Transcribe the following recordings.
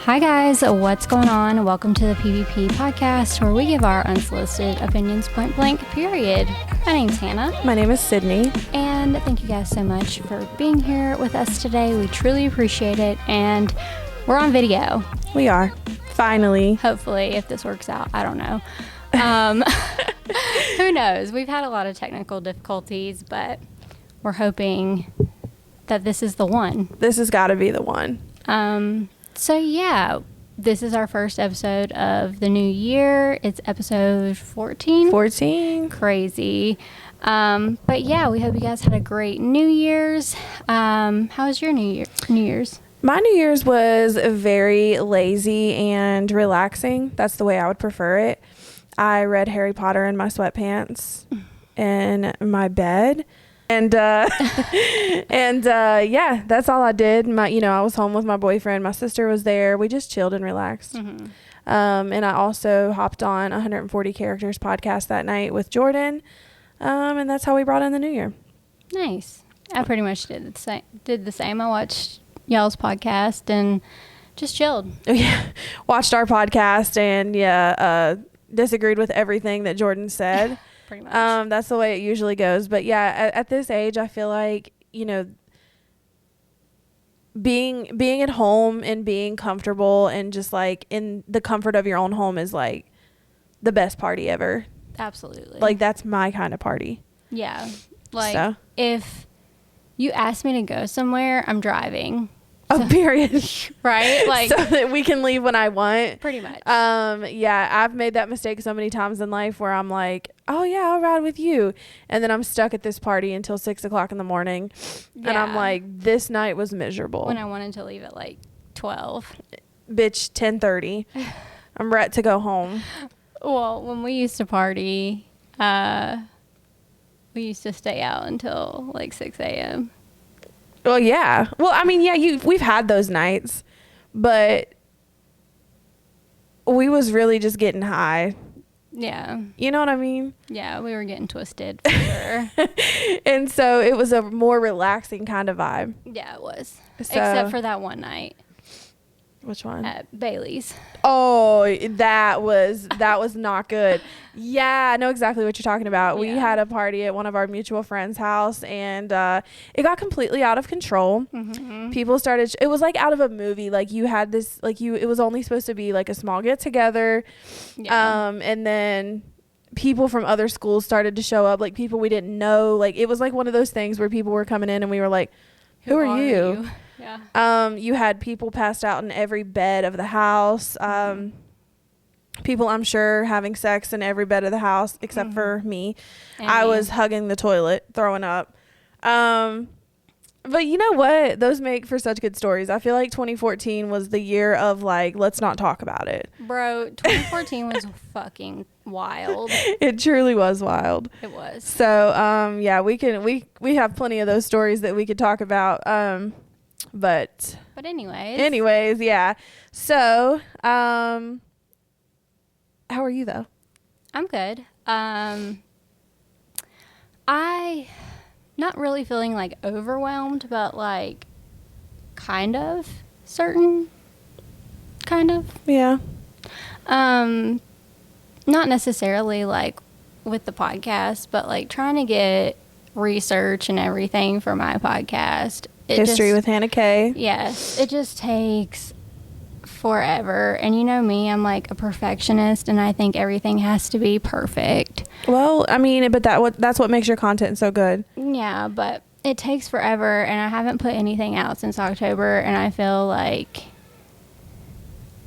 Hi guys, what's going on? Welcome to the PvP podcast, where we give our unsolicited opinions point blank, period. My name's Hannah. My name is Sydney. And thank you guys so much for being here with us today. We truly appreciate it. And we're on video. We are. Finally. Hopefully, if this works out. I don't know. Who knows? We've had a lot of technical difficulties, but we're hoping that this is the one. This has got to be the one. So yeah, this is our first episode of the new year. It's episode 14. 14. Crazy. But yeah, we hope you guys had a great New Year's. How was your New Year's? My New Year's was very lazy and relaxing. That's the way I would prefer it. I read Harry Potter in my sweatpants in my bed. And yeah, that's all I did. I was home with my boyfriend. My sister was there. We just chilled and relaxed. Mm-hmm. And I also hopped on 140 Characters podcast that night with Jordan. And that's how we brought in the new year. Nice. I pretty much did the same. I watched y'all's podcast and just chilled. Yeah. Watched our podcast and disagreed with everything that Jordan said. Pretty much. That's the way it usually goes. But yeah, at this age, I feel like, being at home and being comfortable and just like in the comfort of your own home is like the best party ever. Absolutely. Like that's my kind of party. Yeah. Like if you ask me to go somewhere, I'm driving. Oh, period. Right? Like, so that we can leave when I want. Pretty much. Yeah, I've made that mistake so many times in life where I'm like, oh yeah, I'll ride with you. And then I'm stuck at this party until 6 o'clock in the morning. Yeah. And I'm like, this night was miserable. When I wanted to leave at like 12. Bitch, 10:30. I'm ready to go home. Well, when we used to party, we used to stay out until like 6 a.m. Well, yeah. Well, I mean, yeah, we've had those nights, but we was really just getting high. Yeah. You know what I mean? Yeah, we were getting twisted for sure. And so it was a more relaxing kind of vibe. Yeah, it was. Except for that one night. Which one? At Bailey's. Oh, that was not good. Yeah, I know exactly what you're talking about. Yeah. We had a party at one of our mutual friends' house, and it got completely out of control. Mm-hmm. People started. It was like out of a movie. Like you had this. Like it was only supposed to be like a small get together. Yeah. And then people from other schools started to show up. Like people we didn't know. Like it was like one of those things where people were coming in, and we were like, "Who are you?" Yeah. You had people passed out in every bed of the house. People, I'm sure, having sex in every bed of the house except for me. I was hugging the toilet, throwing up. But you know what? Those make for such good stories. I feel like 2014 was the year of like, let's not talk about it. Bro, 2014 was fucking wild. It truly was wild. It was. So, yeah, we have plenty of those stories that we could talk about. But anyways, yeah. So, how are you though? I'm good. I not really feeling like overwhelmed, but like kind of certain, kind of. Yeah. Not necessarily like with the podcast, but like trying to get research and everything for my podcast. History with Hannah K. Yes. It just takes forever. And you know me, I'm like a perfectionist, and I think everything has to be perfect. Well, I mean, but that's what makes your content so good. Yeah, but it takes forever, and I haven't put anything out since October, and I feel like,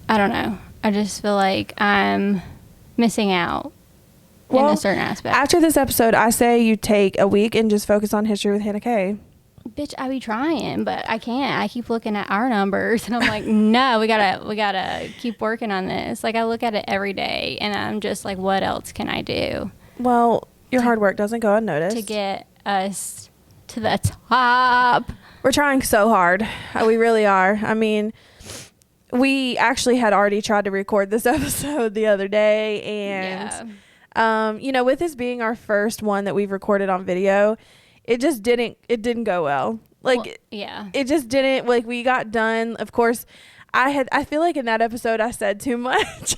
I don't know. I just feel like I'm missing out in a certain aspect. After this episode, I say you take a week and just focus on History with Hannah K. Bitch, I be trying, but I can't. I keep looking at our numbers, and I'm like, no, we gotta keep working on this. Like, I look at it every day, and I'm just like, what else can I do? Well, your hard work doesn't go unnoticed. To get us to the top. We're trying so hard. We really are. I mean, we actually had already tried to record this episode the other day, and with this being our first one that we've recorded on video, it didn't go well. Like, it just didn't, like, we got done. Of course, I feel like in that episode I said too much.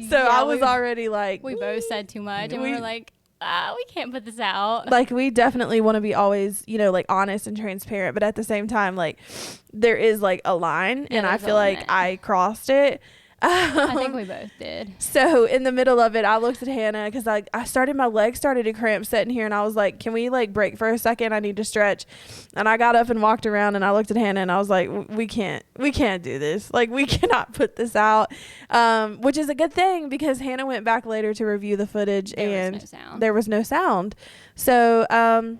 So Yeah, I was already like, we both said too much, and we were like, we can't put this out. Like, we definitely want to be always, you know, like, honest and transparent, but at the same time, like, there is like a line, and I feel like I crossed it. I think we both did. So in the middle of it, I looked at Hannah because my legs started to cramp sitting here, and I was like, can we like break for a second? I need to stretch. And I got up and walked around, and I looked at Hannah, and I was like, we can't do this. Like, we cannot put this out, which is a good thing because Hannah went back later to review the footage, and there was no sound. So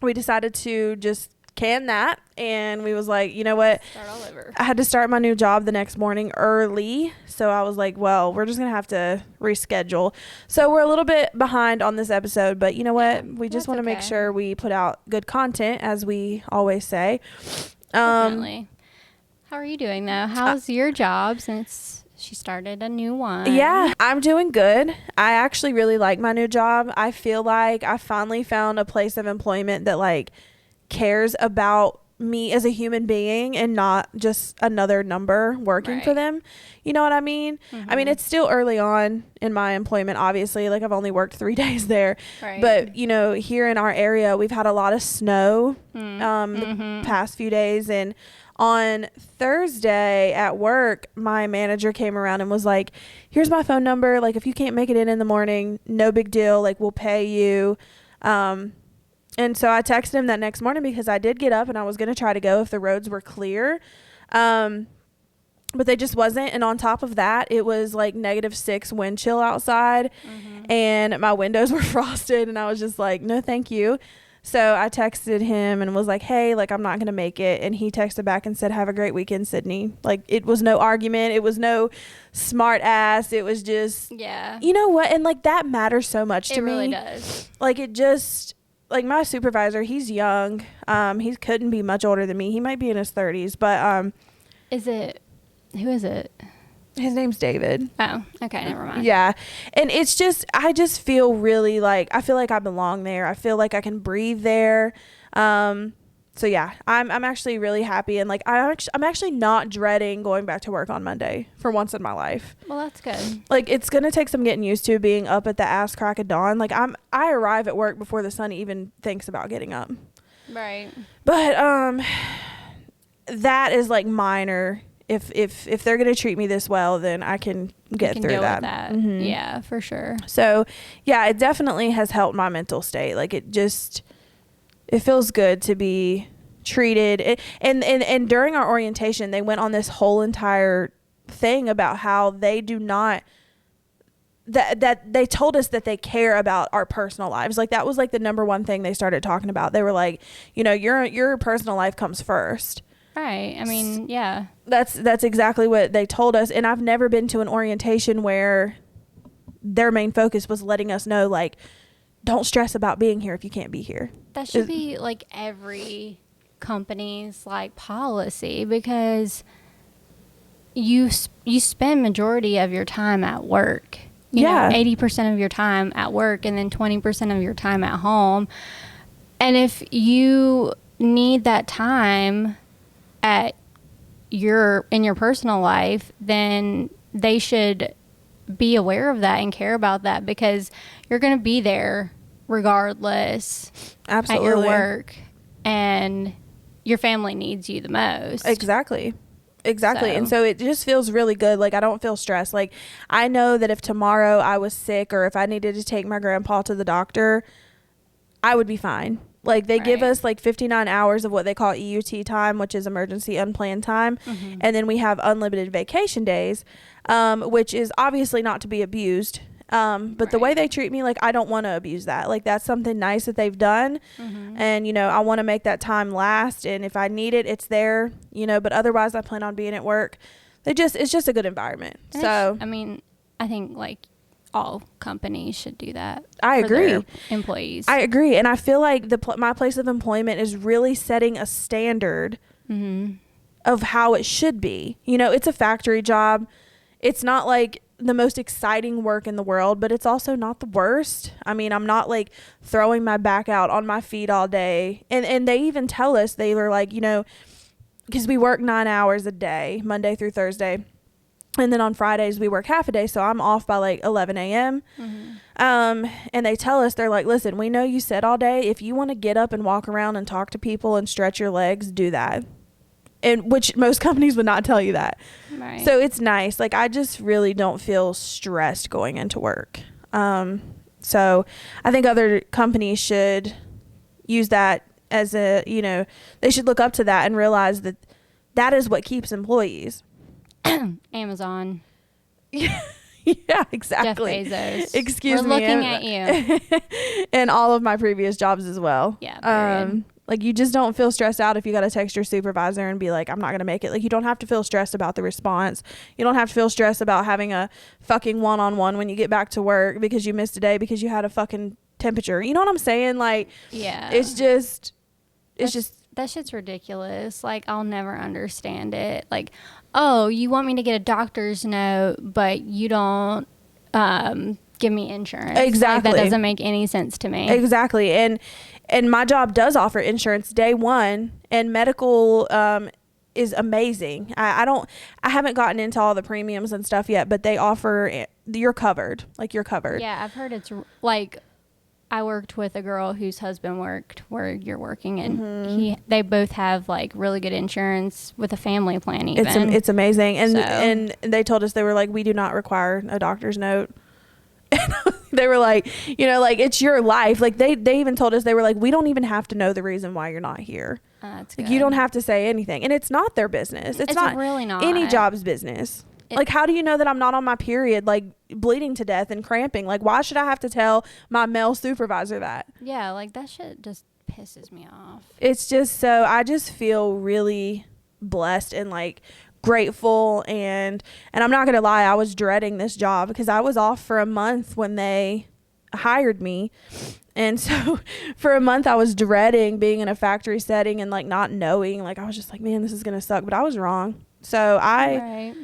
we decided to just can that, and we was like, you know what, start all over. I had to start my new job the next morning early, so I was like, well, we're just gonna have to reschedule. So we're a little bit behind on this episode, but you know what, we just want to make sure we put out good content, as we always say. Definitely. How are you doing though? How's your job since she started a new one? Yeah, I'm doing good. I actually really like my new job. I feel like I finally found a place of employment that like cares about me as a human being and not just another number working for them. You know what I mean? Mm-hmm. I mean, it's still early on in my employment, obviously. Like, I've only worked 3 days there. Right. But, you know, here in our area, we've had a lot of snow the past few days. And on Thursday at work, my manager came around and was like, here's my phone number. Like, if you can't make it in the morning, no big deal. Like, we'll pay you. And so I texted him that next morning because I did get up and I was going to try to go if the roads were clear. But they just wasn't. And on top of that, it was like -6 wind chill outside and my windows were frosted, and I was just like, no, thank you. So I texted him and was like, hey, like, I'm not going to make it. And he texted back and said, have a great weekend, Sydney. Like, it was no argument. It was no smart ass. It was just, you know what? And like, that matters so much to me. It really does. Like, it just, like, my supervisor, he's young. He couldn't be much older than me. He might be in his 30s, but who is it? His name's David. Oh, okay, never mind. Yeah. And it's just, I just feel really like, I feel like I belong there. I feel like I can breathe there. So yeah, I'm actually really happy, and like I'm actually not dreading going back to work on Monday for once in my life. Well, that's good. Like, it's gonna take some getting used to being up at the ass crack of dawn. Like, I arrive at work before the sun even thinks about getting up. Right. But that is like minor. If they're gonna treat me this well, then I can get through that. With that. Mm-hmm. Yeah, for sure. So yeah, it definitely has helped my mental state. Like, it feels good to be treated. And during our orientation, they went on this whole entire thing about how they do not, that they told us that they care about our personal lives. Like, that was like the number one thing they started talking about. They were like, you know, your personal life comes first. Right. I mean, yeah. That's exactly what they told us. And I've never been to an orientation where their main focus was letting us know, like, don't stress about being here if you can't be here. That should be like every company's like policy, because you spend majority of your time at work. You know, 80% of your time at work, and then 20% of your time at home. And if you need that time in your personal life, then they should be aware of that and care about that, because you're going to be there regardless. Absolutely. At your work, and your family needs you the most. Exactly. And so it just feels really good. Like, I don't feel stressed. Like, I know that if tomorrow I was sick, or if I needed to take my grandpa to the doctor, I would be fine. Like, they give us like 59 hours of what they call EUT time, which is emergency unplanned time. Mm-hmm. And then we have unlimited vacation days, which is obviously not to be abused. But the way they treat me, like, I don't want to abuse that. Like, that's something nice that they've done. Mm-hmm. And, you know, I want to make that time last. And if I need it, it's there, you know, but otherwise I plan on being at work. It's just a good environment. And so, I mean, I think like all companies should do that. I agree. For their employees. I agree. And I feel like my place of employment is really setting a standard of how it should be. You know, it's a factory job. It's not like the most exciting work in the world, but it's also not the worst. I mean, I'm not like throwing my back out on my feet all day. And they even tell us, they were like, you know, because we work 9 hours a day, Monday through Thursday. And then on Fridays we work half a day. So I'm off by like 11 a.m. And they tell us, they're like, listen, we know you sit all day. If you want to get up and walk around and talk to people and stretch your legs, do that. And which most companies would not tell you that. Right. So it's nice. Like, I just really don't feel stressed going into work. So I think other companies should use that as a, you know, they should look up to that and realize that that is what keeps employees. Amazon. Yeah, exactly. Jeff Bezos. Excuse me. We're looking at you. And all of my previous jobs as well. Yeah. Period. Like, you just don't feel stressed out if you got to text your supervisor and be like, I'm not going to make it. Like, you don't have to feel stressed about the response. You don't have to feel stressed about having a fucking one-on-one when you get back to work because you missed a day because you had a fucking temperature. You know what I'm saying? Like, yeah. It's just that shit's ridiculous. Like, I'll never understand it. Like, oh, you want me to get a doctor's note, but you don't give me insurance. Exactly. Like, that doesn't make any sense to me. Exactly. And my job does offer insurance day one, and medical is amazing. I haven't gotten into all the premiums and stuff yet, but they offer, you're covered. Like, you're covered. Yeah, I've heard it's like, I worked with a girl whose husband worked where you're working, and they both have like really good insurance with a family plan even. It's amazing. And they told us, they were like, we do not require a doctor's note. They were like, you know, like, it's your life. Like, they even told us, they were like, we don't even have to know the reason why you're not here. That's Like, good. you don't have to say anything. And it's not their business. It's not really not any job's business. Like, how do you know that I'm not on my period, like, bleeding to death and cramping? Like, why should I have to tell my male supervisor that? Yeah, like, that shit just pisses me off. It's just so, I just feel really blessed and, like, grateful. And I'm not gonna lie, I was dreading this job because I was off for a month when they hired me. And so for a month I was dreading being in a factory setting and, like, not knowing. Like, I was just like, man, this is gonna suck. But I was wrong. So I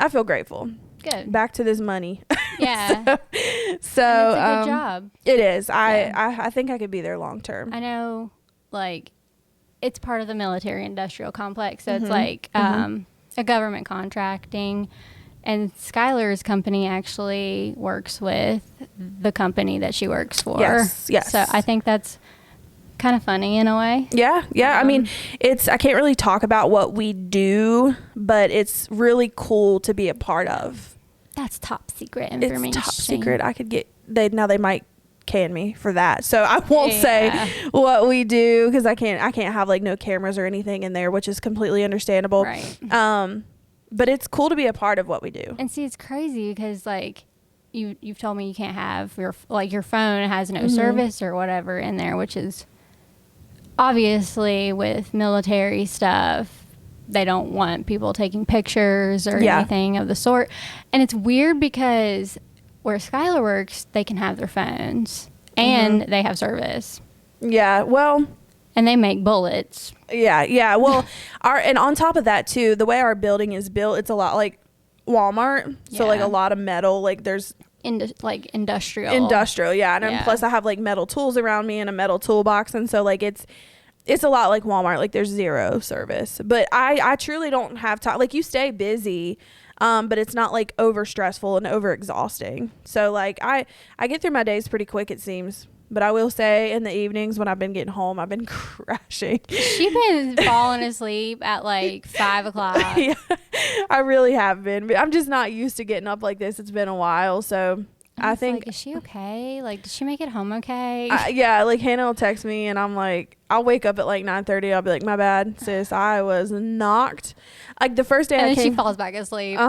feel grateful. Good. Back to this money. Yeah. so it's a good job. It is. I think I could be there long term. I know, like, it's part of the military industrial complex. So it's like a government contracting. And Skylar's company actually works with the company that she works for. Yes. So I think that's kind of funny in a way. Yeah. I mean, I can't really talk about what we do, but it's really cool to be a part of. That's top secret information. It's top secret. I could get, they might can me for that. So I won't say what we do because I can't have, like, no cameras or anything in there, which is completely understandable. Right. But it's cool to be a part of what we do. And see, it's crazy because, like, you've told me you can't have your phone has no service or whatever in there, which is obviously with military stuff, they don't want people taking pictures or anything of the sort. And it's weird because where Skylar works, they can have their phones and they have service. Yeah, well, and they make bullets. Yeah. Well, and on top of that too, the way our building is built, it's a lot like Walmart. So like a lot of metal, like there's industrial. Yeah. And plus I have like metal tools around me and a metal toolbox. And so like it's a lot like Walmart. Like there's zero service, but I truly don't have time. Like you stay busy, but it's not like over stressful and over exhausting. So like I get through my days pretty quick, it seems. But I will say in the evenings when I've been getting home, I've been crashing. She's been falling asleep at like 5 o'clock. Yeah, I really have been. But I'm just not used to getting up like this. It's been a while. So I think. Like, is she okay? Like, did she make it home okay? Yeah, like Hannah will text me and I'm like, I'll wake up at like 9:30. I'll be like, my bad, sis. I was knocked. Like the first day and then she falls back asleep.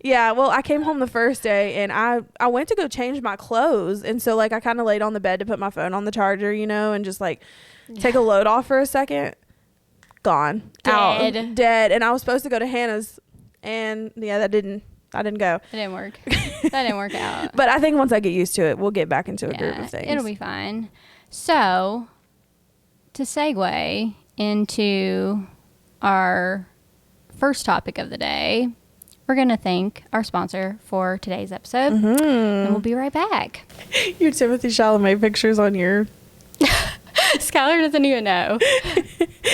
Yeah, well, I came home the first day and I went to go change my clothes. And so, like, I kind of laid on the bed to put my phone on the charger, you know, and just, like, take a load off for a second. Gone. Dead. And I was supposed to go to Hannah's. And, yeah, I didn't go. It didn't work. That didn't work out. But I think once I get used to it, we'll get back into a group of things. It'll be fine. So, to segue into our first topic of the day, we're going to thank our sponsor for today's episode, and we'll be right back. Your Timothy Chalamet pictures on your... Skylar doesn't even know.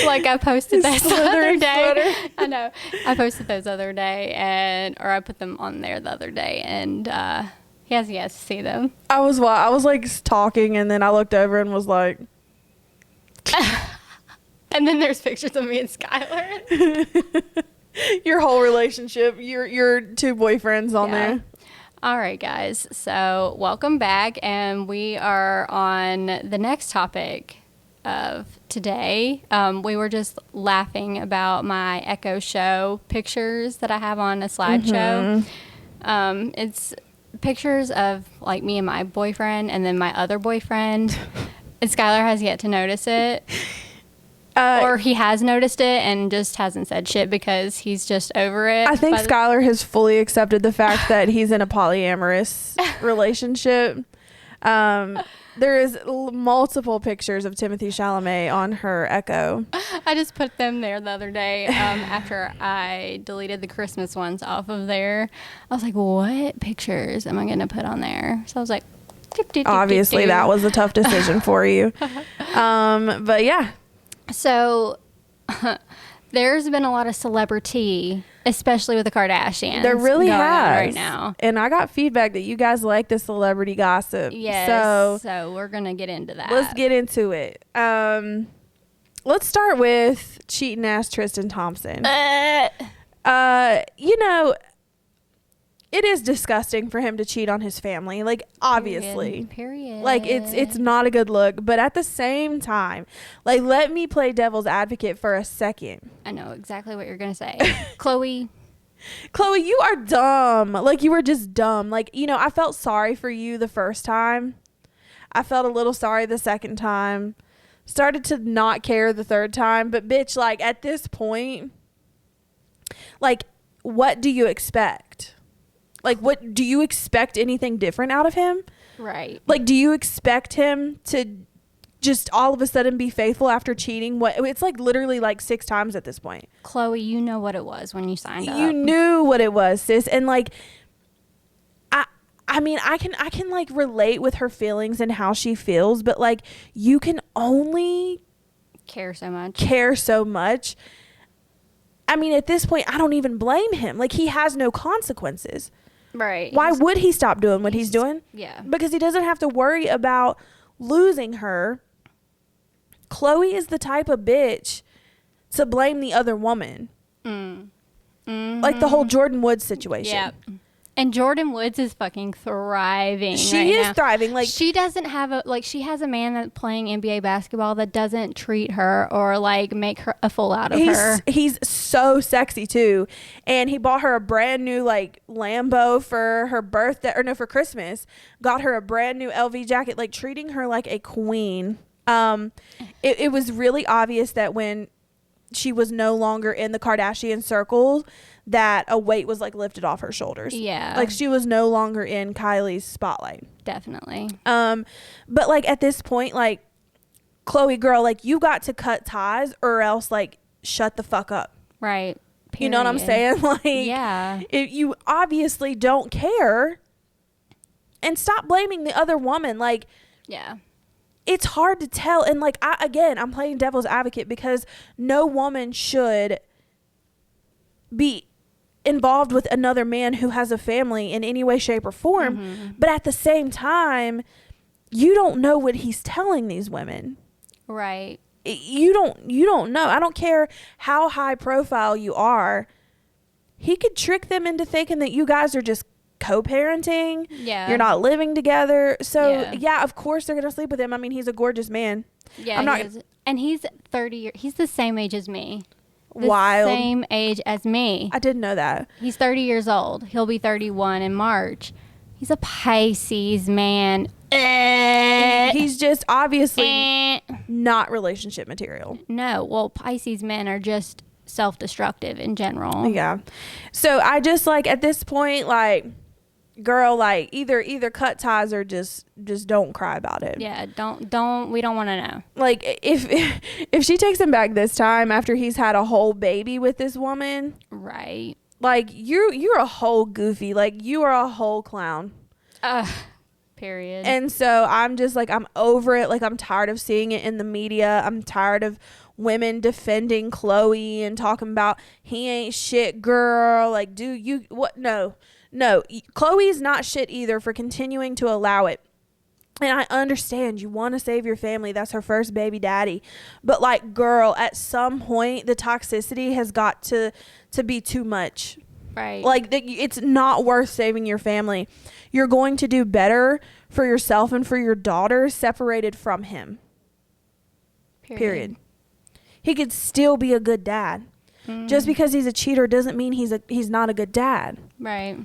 Like I posted those the other day. Sweater. I know. I posted those the other day, or I put them on there the other day, and he has yet to see them. I was like talking, and then I looked over and was like, and then there's pictures of me and Skylar. Your whole relationship, your two boyfriends on there. All right, guys. So welcome back, and we are on the next topic of today. We were just laughing about my Echo Show pictures that I have on a slideshow. It's pictures of like me and my boyfriend, and then my other boyfriend. And Skylar has yet to notice it. Or he has noticed it and just hasn't said shit because he's just over it. I think Skylar has fully accepted the fact that he's in a polyamorous relationship. There is multiple pictures of Timothée Chalamet on her Echo. I just put them there the other day after I deleted the Christmas ones off of there. I was like, what pictures am I going to put on there? So I was like, obviously that was a tough decision for you. But yeah. So there's been a lot of celebrity, especially with the Kardashians. There really going has on right now. And I got feedback that you guys like the celebrity gossip. Yes. So we're going to get into that. Let's get into it. Let's start with cheating ass Tristan Thompson. You know, it is disgusting for him to cheat on his family. Like, obviously. Period. Like, it's not a good look. But at the same time, like, let me play devil's advocate for a second. I know exactly what you're going to say. Khloe, you are dumb. Like, you were just dumb. Like, you know, I felt sorry for you the first time. I felt a little sorry the second time. Started to not care the third time. But, bitch, like, at this point, like, what do you expect? Like, what do you expect anything different out of him? Right. Like, do you expect him to just all of a sudden be faithful after cheating? What, it's like literally like 6 times at this point. Khloe, you know what it was when you signed up. You knew what it was, sis. And like, I mean, I can like relate with her feelings and how she feels, but like, you can only care so much. I mean, at this point, I don't even blame him. Like, he has no consequences. Right. Why would he stop doing what he's doing? Yeah. Because he doesn't have to worry about losing her. Khloe is the type of bitch to blame the other woman. Like the whole Jordan Woods situation. Yeah. And Jordan Woods is fucking thriving. She is thriving. Like, she doesn't have she has a man that's playing NBA basketball that doesn't treat her or like make her a fool out of her. He's so sexy too. And he bought her a brand new like Lambo for her birthday, or no, for Christmas. Got her a brand new LV jacket, like treating her like a queen. It was really obvious that when she was no longer in the Kardashian circle, that a weight was like lifted off her shoulders. Yeah. Like, she was no longer in Kylie's spotlight. Definitely. But like, at this point, like, Khloe, girl, like, you got to cut ties or else like shut the fuck up. Right. Period. You know what I'm saying? Like, yeah. If you obviously don't care, and stop blaming the other woman. Like, yeah. It's hard to tell. And like, I'm playing devil's advocate because no woman should be involved with another man who has a family in any way, shape, or form. But at the same time, you don't know what he's telling these women. Right. You don't know. I don't care how high profile you are. He could trick them into thinking that you guys are just co-parenting. Yeah. You're not living together. So yeah, of course they're gonna sleep with him. I mean, he's a gorgeous man. Yeah. And he's 30 he's the same age as me. Wild. Same age as me. I didn't know that. He's 30 years old. He'll be 31 in March. He's a Pisces man. He's just obviously not relationship material. No. Well, Pisces men are just self-destructive in general. Yeah. So I just like, at this point, like, girl, like, either cut ties or just don't cry about it. Yeah, we don't want to know. Like, if she takes him back this time after he's had a whole baby with this woman, right? Like, you're a whole goofy, like, you are a whole clown. Period. And so I'm just like, I'm over it. Like, I'm tired of seeing it in the media. I'm tired of women defending Khloe and talking about he ain't shit, girl. Like, do you what? No. Khloe's not shit either for continuing to allow it. And I understand you want to save your family. That's her first baby daddy. But like, girl, at some point the toxicity has got to be too much. Right. Like, it's not worth saving your family. You're going to do better for yourself and for your daughter separated from him. Period. He could still be a good dad. Just because he's a cheater doesn't mean he's not a good dad. Right.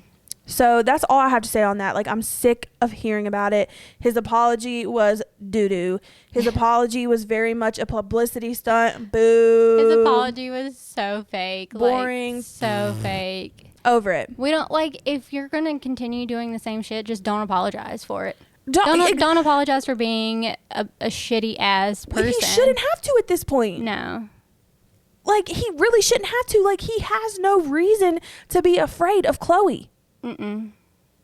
So that's all I have to say on that. Like, I'm sick of hearing about it. His apology was doo-doo. His apology was very much a publicity stunt. Boo. His apology was so fake. Boring. Like, so fake. Over it. We don't, like, if you're going to continue doing the same shit, just don't apologize for it. Don't apologize for being a shitty ass person. He shouldn't have to at this point. No. Like, he really shouldn't have to. Like, he has no reason to be afraid of Khloe.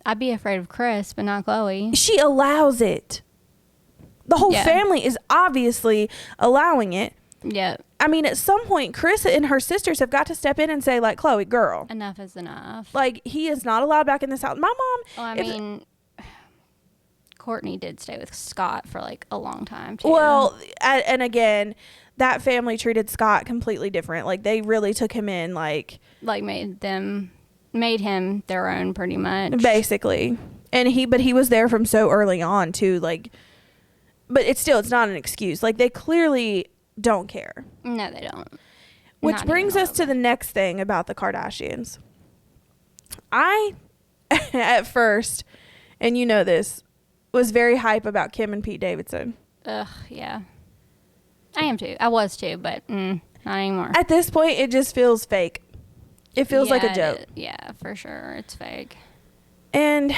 I'd be afraid of Chris, but not Khloe. She allows it. The whole family is obviously allowing it. Yeah. I mean, at some point, Chris and her sisters have got to step in and say, like, Khloe, girl. Enough is enough. Like, he is not allowed back in this house. My mom. Well, I mean, Courtney did stay with Scott for, like, a long time, too. Well, and again, that family treated Scott completely different. Like, they really took him in, like made him their own pretty much. Basically. And he was there from so early on, too. Like, but it's not an excuse. Like, they clearly don't care. No, they don't. Which brings us to the next thing about the Kardashians. I, at first, and you know this, was very hype about Kim and Pete Davidson. Ugh, yeah. I am too. I was too, but not anymore. At this point, it just feels fake. It feels like a joke. Yeah, for sure. It's fake. And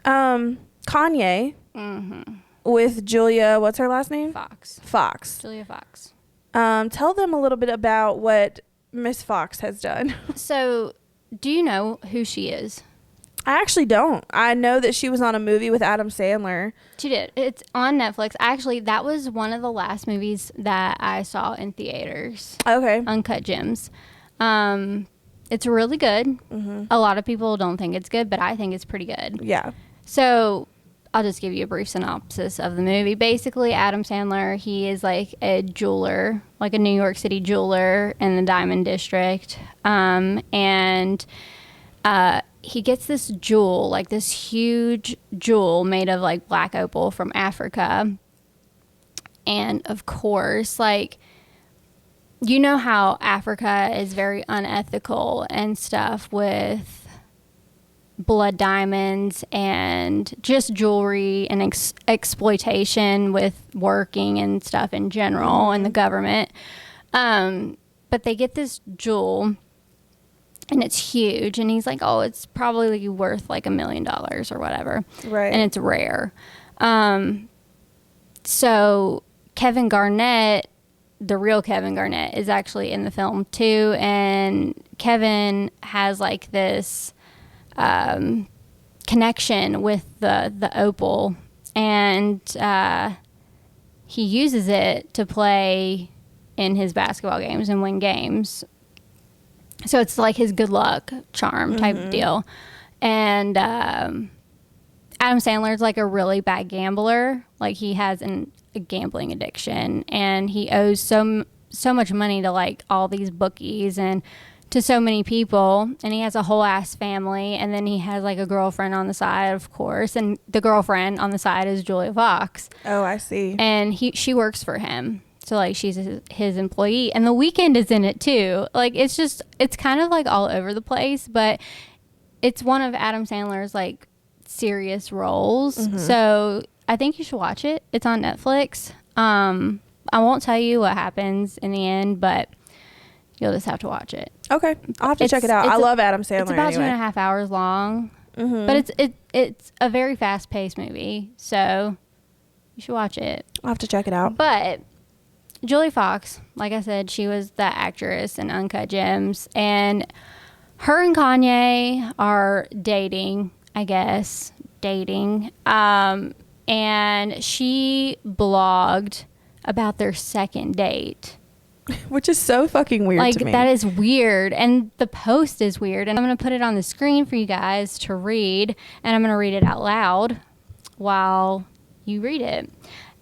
Kanye with Julia, what's her last name? Fox. Julia Fox. Tell them a little bit about what Miss Fox has done. So, do you know who she is? I actually don't. I know that she was on a movie with Adam Sandler. She did. It's on Netflix. Actually, that was one of the last movies that I saw in theaters. Okay. Uncut Gems. It's really good. A lot of people don't think it's good, but I think it's pretty good. Yeah. So I'll just give you a brief synopsis of the movie. Basically, Adam Sandler, he is like a jeweler, like a New York City jeweler in the Diamond District. He gets this jewel, like this huge jewel made of like black opal from Africa. And of course, like, you know how Africa is very unethical and stuff with blood diamonds and just jewelry and exploitation with working and stuff in general and the government. But they get this jewel and it's huge. And he's like, oh, it's probably worth like $1 million or whatever. Right. And it's rare. So Kevin Garnett, the real Kevin Garnett, is actually in the film too, and Kevin has like this connection with the opal, and he uses it to play in his basketball games and win games. So it's like his good luck charm type deal. And Adam Sandler's like a really bad gambler. Like, he has a gambling addiction, and he owes so much money to like all these bookies and to so many people, and he has a whole ass family, and then he has like a girlfriend on the side, of course, and the girlfriend on the side is Julia Fox. Oh, I see. And she works for him, so like she's his employee, and The Weeknd is in it too. Like, it's kind of like all over the place, but it's one of Adam Sandler's like serious roles. So I think you should watch it. It's on Netflix. I won't tell you what happens in the end, but you'll just have to watch it. Okay. I'll have to check it out. I love Adam Sandler. It's about anyway. 2.5 hours long, but it's a very fast-paced movie, so you should watch it. I'll have to check it out. But Julia Fox, like I said, she was the actress in Uncut Gems, and her and Kanye are dating, I guess, dating. And she blogged about their second date. Which is so fucking weird to me. That is weird. And the post is weird. And I'm going to put it on the screen for you guys to read. And I'm going to read it out loud while you read it.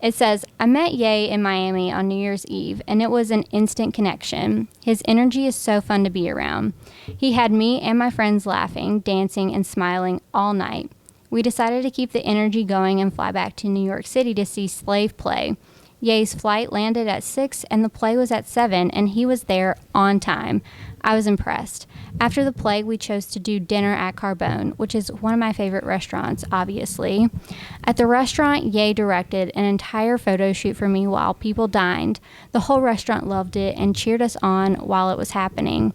It says, I met Ye in Miami on New Year's Eve, and it was an instant connection. His energy is so fun to be around. He had me and my friends laughing, dancing, and smiling all night. We decided to keep the energy going and fly back to New York City to see Slave play. Ye's flight landed at 6 and the play was at 7, and he was there on time. I was impressed. After the play, we chose to do dinner at Carbone, which is one of my favorite restaurants, obviously. At the restaurant, Ye directed an entire photo shoot for me while people dined. The whole restaurant loved it and cheered us on while it was happening.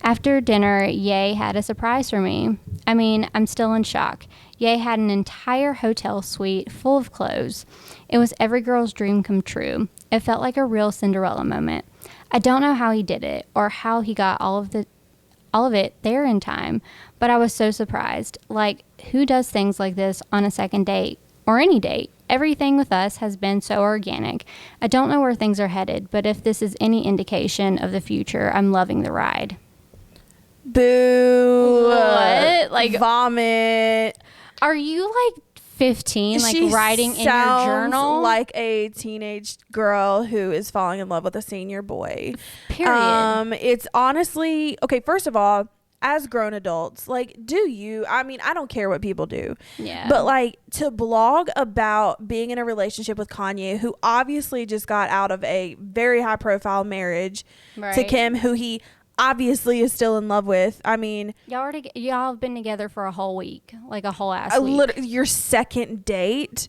After dinner, Ye had a surprise for me. I mean, I'm still in shock. Ye had an entire hotel suite full of clothes. It was every girl's dream come true. It felt like a real Cinderella moment. I don't know how he did it or how he got all of it there in time, but I was so surprised. Like, who does things like this on a second date or any date? Everything with us has been so organic. I don't know where things are headed, but if this is any indication of the future, I'm loving the ride. Boo. What? Like, vomit. Are you like 15, like she writing in your journal? Like a teenage girl who is falling in love with a senior boy. Period. It's honestly, okay, first of all, as grown adults, like, I mean, I don't care what people do. Yeah. But like, to blog about being in a relationship with Kanye, who obviously just got out of a very high profile marriage, right, to Kim, who he obviously is still in love with. I mean, y'all have been together for a whole week, like a whole ass week. Your second date.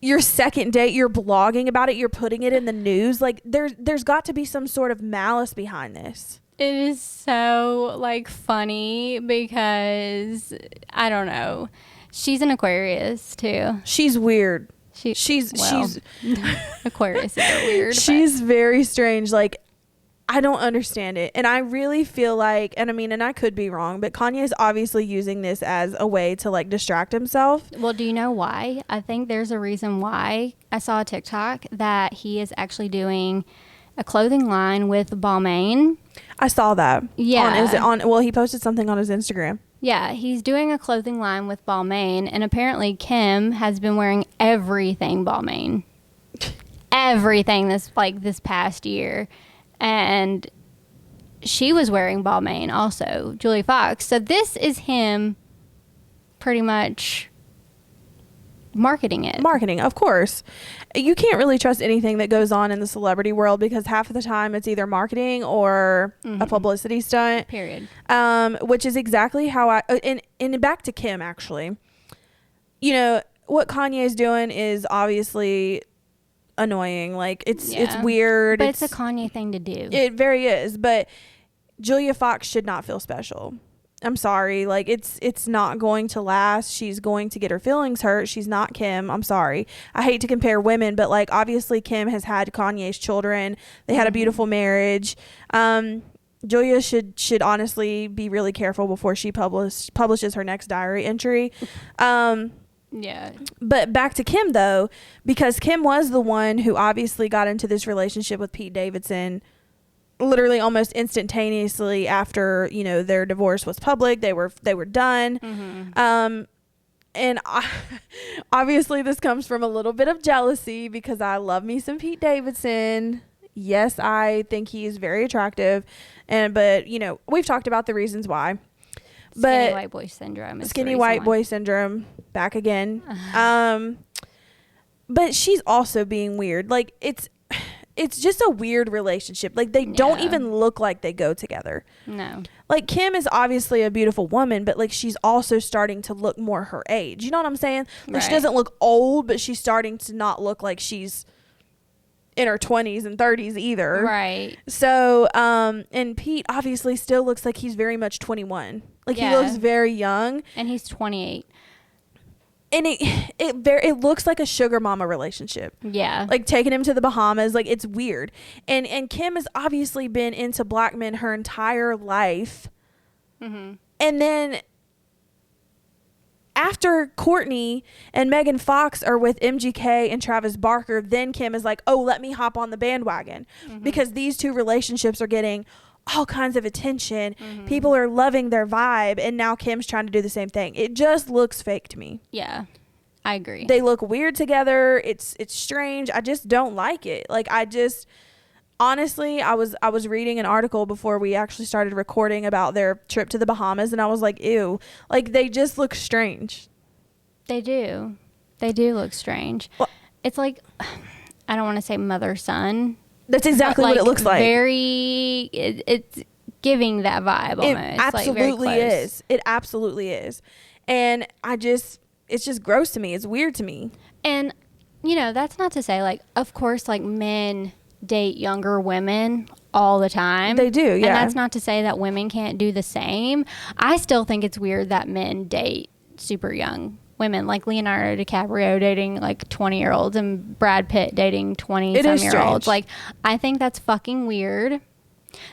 Your second date, you're blogging about it, you're putting it in the news. Like, there's got to be some sort of malice behind this. It is so like funny because I don't know. She's an Aquarius too. She's weird. She's Aquarius is weird. She's very strange. Like, I don't understand it. And I really feel like, and I could be wrong, but Kanye is obviously using this as a way to like distract himself. Well, do you know why? I think there's a reason why. I saw a TikTok that he is actually doing a clothing line with Balmain. I saw that. Yeah. Well, he posted something on his Instagram. Yeah, he's doing a clothing line with Balmain, and apparently Kim has been wearing everything Balmain. Everything this past year. And she was wearing Balmain also, Julia Fox. So this is him pretty much marketing it. Marketing, of course. You can't really trust anything that goes on in the celebrity world because half of the time it's either marketing or a publicity stunt. Period. Which is exactly how and back to Kim, actually. You know, what Kanye is doing is obviously annoying. Like, it's weird, but it's a Kanye thing to do. It very is. But Julia Fox should not feel special. I'm sorry. Like, it's not going to last. She's going to get her feelings hurt. She's not Kim. I'm sorry. I hate to compare women, but like, obviously Kim has had Kanye's children. They had a beautiful marriage. Julia should honestly be really careful before she publishes her next diary entry. Yeah. But back to Kim, though, because Kim was the one who obviously got into this relationship with Pete Davidson literally almost instantaneously after, you know, their divorce was public. They were done. Mm-hmm. And obviously this comes from a little bit of jealousy because I love me some Pete Davidson. Yes, I think he is very attractive. But, you know, we've talked about the reasons why. Skinny white boy syndrome. Skinny white boy syndrome. Back again. But she's also being weird. Like, it's just a weird relationship. Like, they don't even look like they go together. No. Like, Kim is obviously a beautiful woman, but like, she's also starting to look more her age. You know what I'm saying? Like, right. She doesn't look old, but she's starting to not look like she's in her 20s and 30s either. Right. So, and Pete obviously still looks like he's very much 21. Like, he looks very young. And he's 28. And it looks like a sugar mama relationship. Yeah. Like, taking him to the Bahamas. Like, it's weird. And Kim has obviously been into black men her entire life. Mm-hmm. And then after Kourtney and Megan Fox are with MGK and Travis Barker, then Kim is like, oh, let me hop on the bandwagon because these two relationships are getting all kinds of attention. People are loving their vibe, and now Kim's trying to do the same thing. It just looks fake to me. Yeah, I agree. They look weird together. It's strange. I just don't like it. Like, honestly, I was reading an article before we actually started recording about their trip to the Bahamas, and I was like, ew. Like, they just look strange. They do. They do look strange. Well, it's like, I don't want to say mother-son. That's exactly what it looks like. It's giving that vibe almost. It absolutely is. It absolutely is. And it's just gross to me. It's weird to me. And, that's not to say, like, of course, like, men date younger women all the time. They do, yeah. And that's not to say that women can't do the same. I still think it's weird that men date super young women, like Leonardo DiCaprio dating like 20-year-olds and Brad Pitt dating 20-some-year-olds. Like, I think that's fucking weird.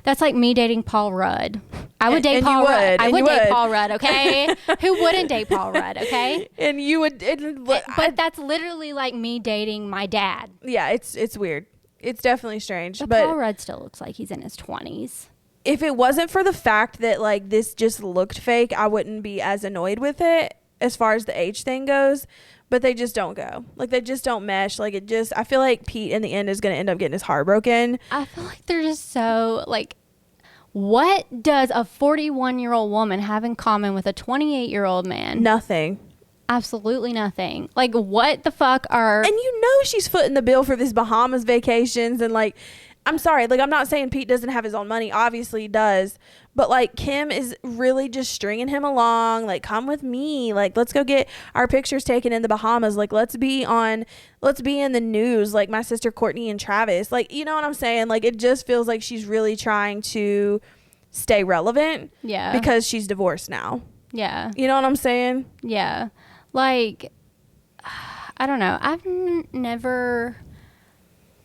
That's like me dating Paul Rudd. I would date Paul Rudd. I would date Paul Rudd, okay? Who wouldn't date Paul Rudd, okay? And you would... But that's literally like me dating my dad. Yeah, it's weird. It's definitely strange. But Paul Rudd still looks like he's in his 20s. If it wasn't for the fact that, like, this just looked fake, I wouldn't be as annoyed with it as far as the age thing goes. But they just don't go. Like, they just don't mesh. Like, I feel like Pete in the end is going to end up getting his heart broken. I feel like they're just so, like, what does a 41-year-old woman have in common with a 28-year-old man? Nothing. Absolutely nothing. Like, what the fuck are... And she's footing the bill for this Bahamas vacations. And, like, I'm sorry. Like, I'm not saying Pete doesn't have his own money. Obviously he does. But, like, Kim is really just stringing him along. Like, come with me. Like, let's go get our pictures taken in the Bahamas. Like, let's be in the news. Like, my sister Kourtney and Travis. Like, you know what I'm saying? Like, it just feels like she's really trying to stay relevant. Yeah. Because she's divorced now. Yeah. You know what I'm saying? Yeah. Like, I don't know. I've never...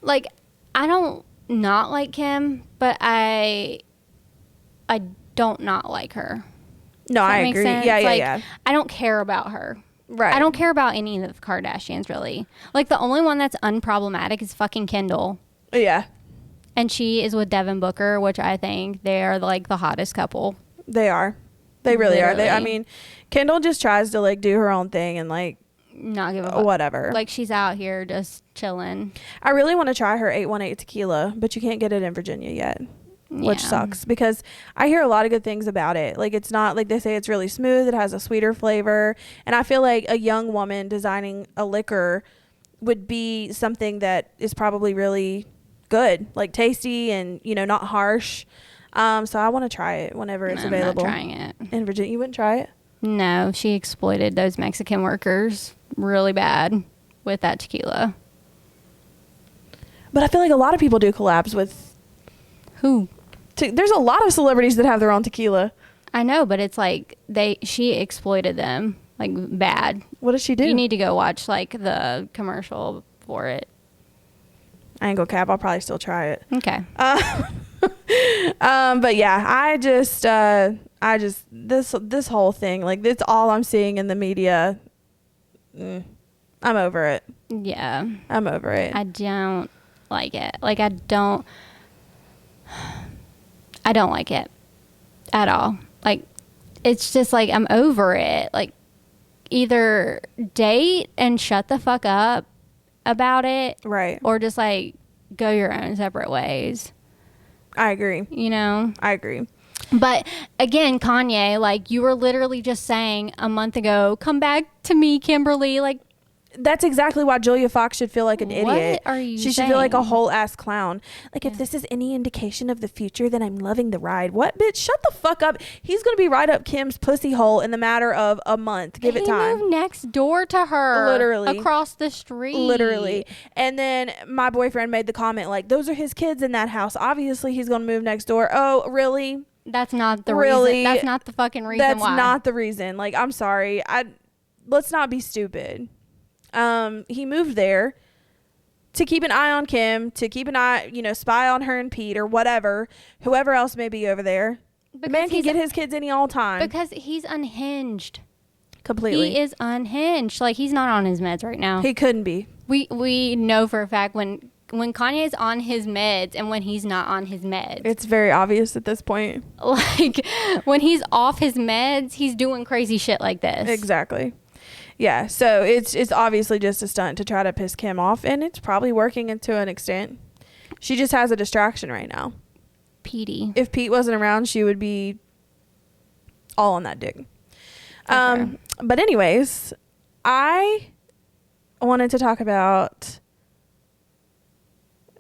Like, I don't not like Kim, but I don't not like her. No, I agree. Sense? Yeah, like, yeah. I don't care about her. Right. I don't care about any of the Kardashians, really. Like, the only one that's unproblematic is fucking Kendall. Yeah. And she is with Devin Booker, which I think they are, like, the hottest couple. They are. They really are. I mean, Kendall just tries to, like, do her own thing and, like, not give a fuck. Whatever. Like, she's out here just chilling. I really want to try her 818 tequila, but you can't get it in Virginia yet, which sucks because I hear a lot of good things about it. Like, it's not, like, they say it's really smooth. It has a sweeter flavor. And I feel like a young woman designing a liquor would be something that is probably really good, like tasty and, not harsh. So I want to try it whenever it's available. I'm not trying it. In Virginia, you wouldn't try it? No, she exploited those Mexican workers really bad with that tequila. But I feel like a lot of people do collabs with... Who? There's a lot of celebrities that have their own tequila. I know, but it's like she exploited them, like, bad. What did she do? You need to go watch, like, the commercial for it. I ain't gonna cap. I'll probably still try it. Okay. But yeah, this whole thing, like, it's all I'm seeing in the media. I'm over it. Yeah. I'm over it. I don't like it. Like, I don't like it at all. Like, it's just like, I'm over it. Like, either date and shut the fuck up about it. Right. Or just, like, go your own separate ways. I agree. I agree. But again, Kanye, like, you were literally just saying a month ago, come back to me, Kimberly. Like, that's exactly why Julia Fox should feel like an idiot. What are you She saying? should feel like a whole ass clown. Like, if this is any indication of the future, then I'm loving the ride. What, bitch? Shut the fuck up. He's going to be right up Kim's pussy hole in the matter of a month. Give it time. He moved next door to her. Literally. Across the street. Literally. And then my boyfriend made the comment, like, those are his kids in that house. Obviously, he's going to move next door. Oh, really? That's not the reason. That's not the fucking reason why. That's not the reason. Like, I'm sorry. Let's not be stupid. He moved there to keep an eye on Kim, to keep an eye, spy on her and Pete or whatever, whoever else may be over there. The man can get his kids any all time. Because he's unhinged. Completely. He is unhinged. Like, he's not on his meds right now. He couldn't be. We know for a fact when Kanye's on his meds and when he's not on his meds. It's very obvious at this point. Like, when he's off his meds, he's doing crazy shit like this. Exactly. Yeah, so it's obviously just a stunt to try to piss Kim off, and it's probably working to an extent. She just has a distraction right now. Petey. If Pete wasn't around, she would be all on that dick. Sure. But anyways, I wanted to talk about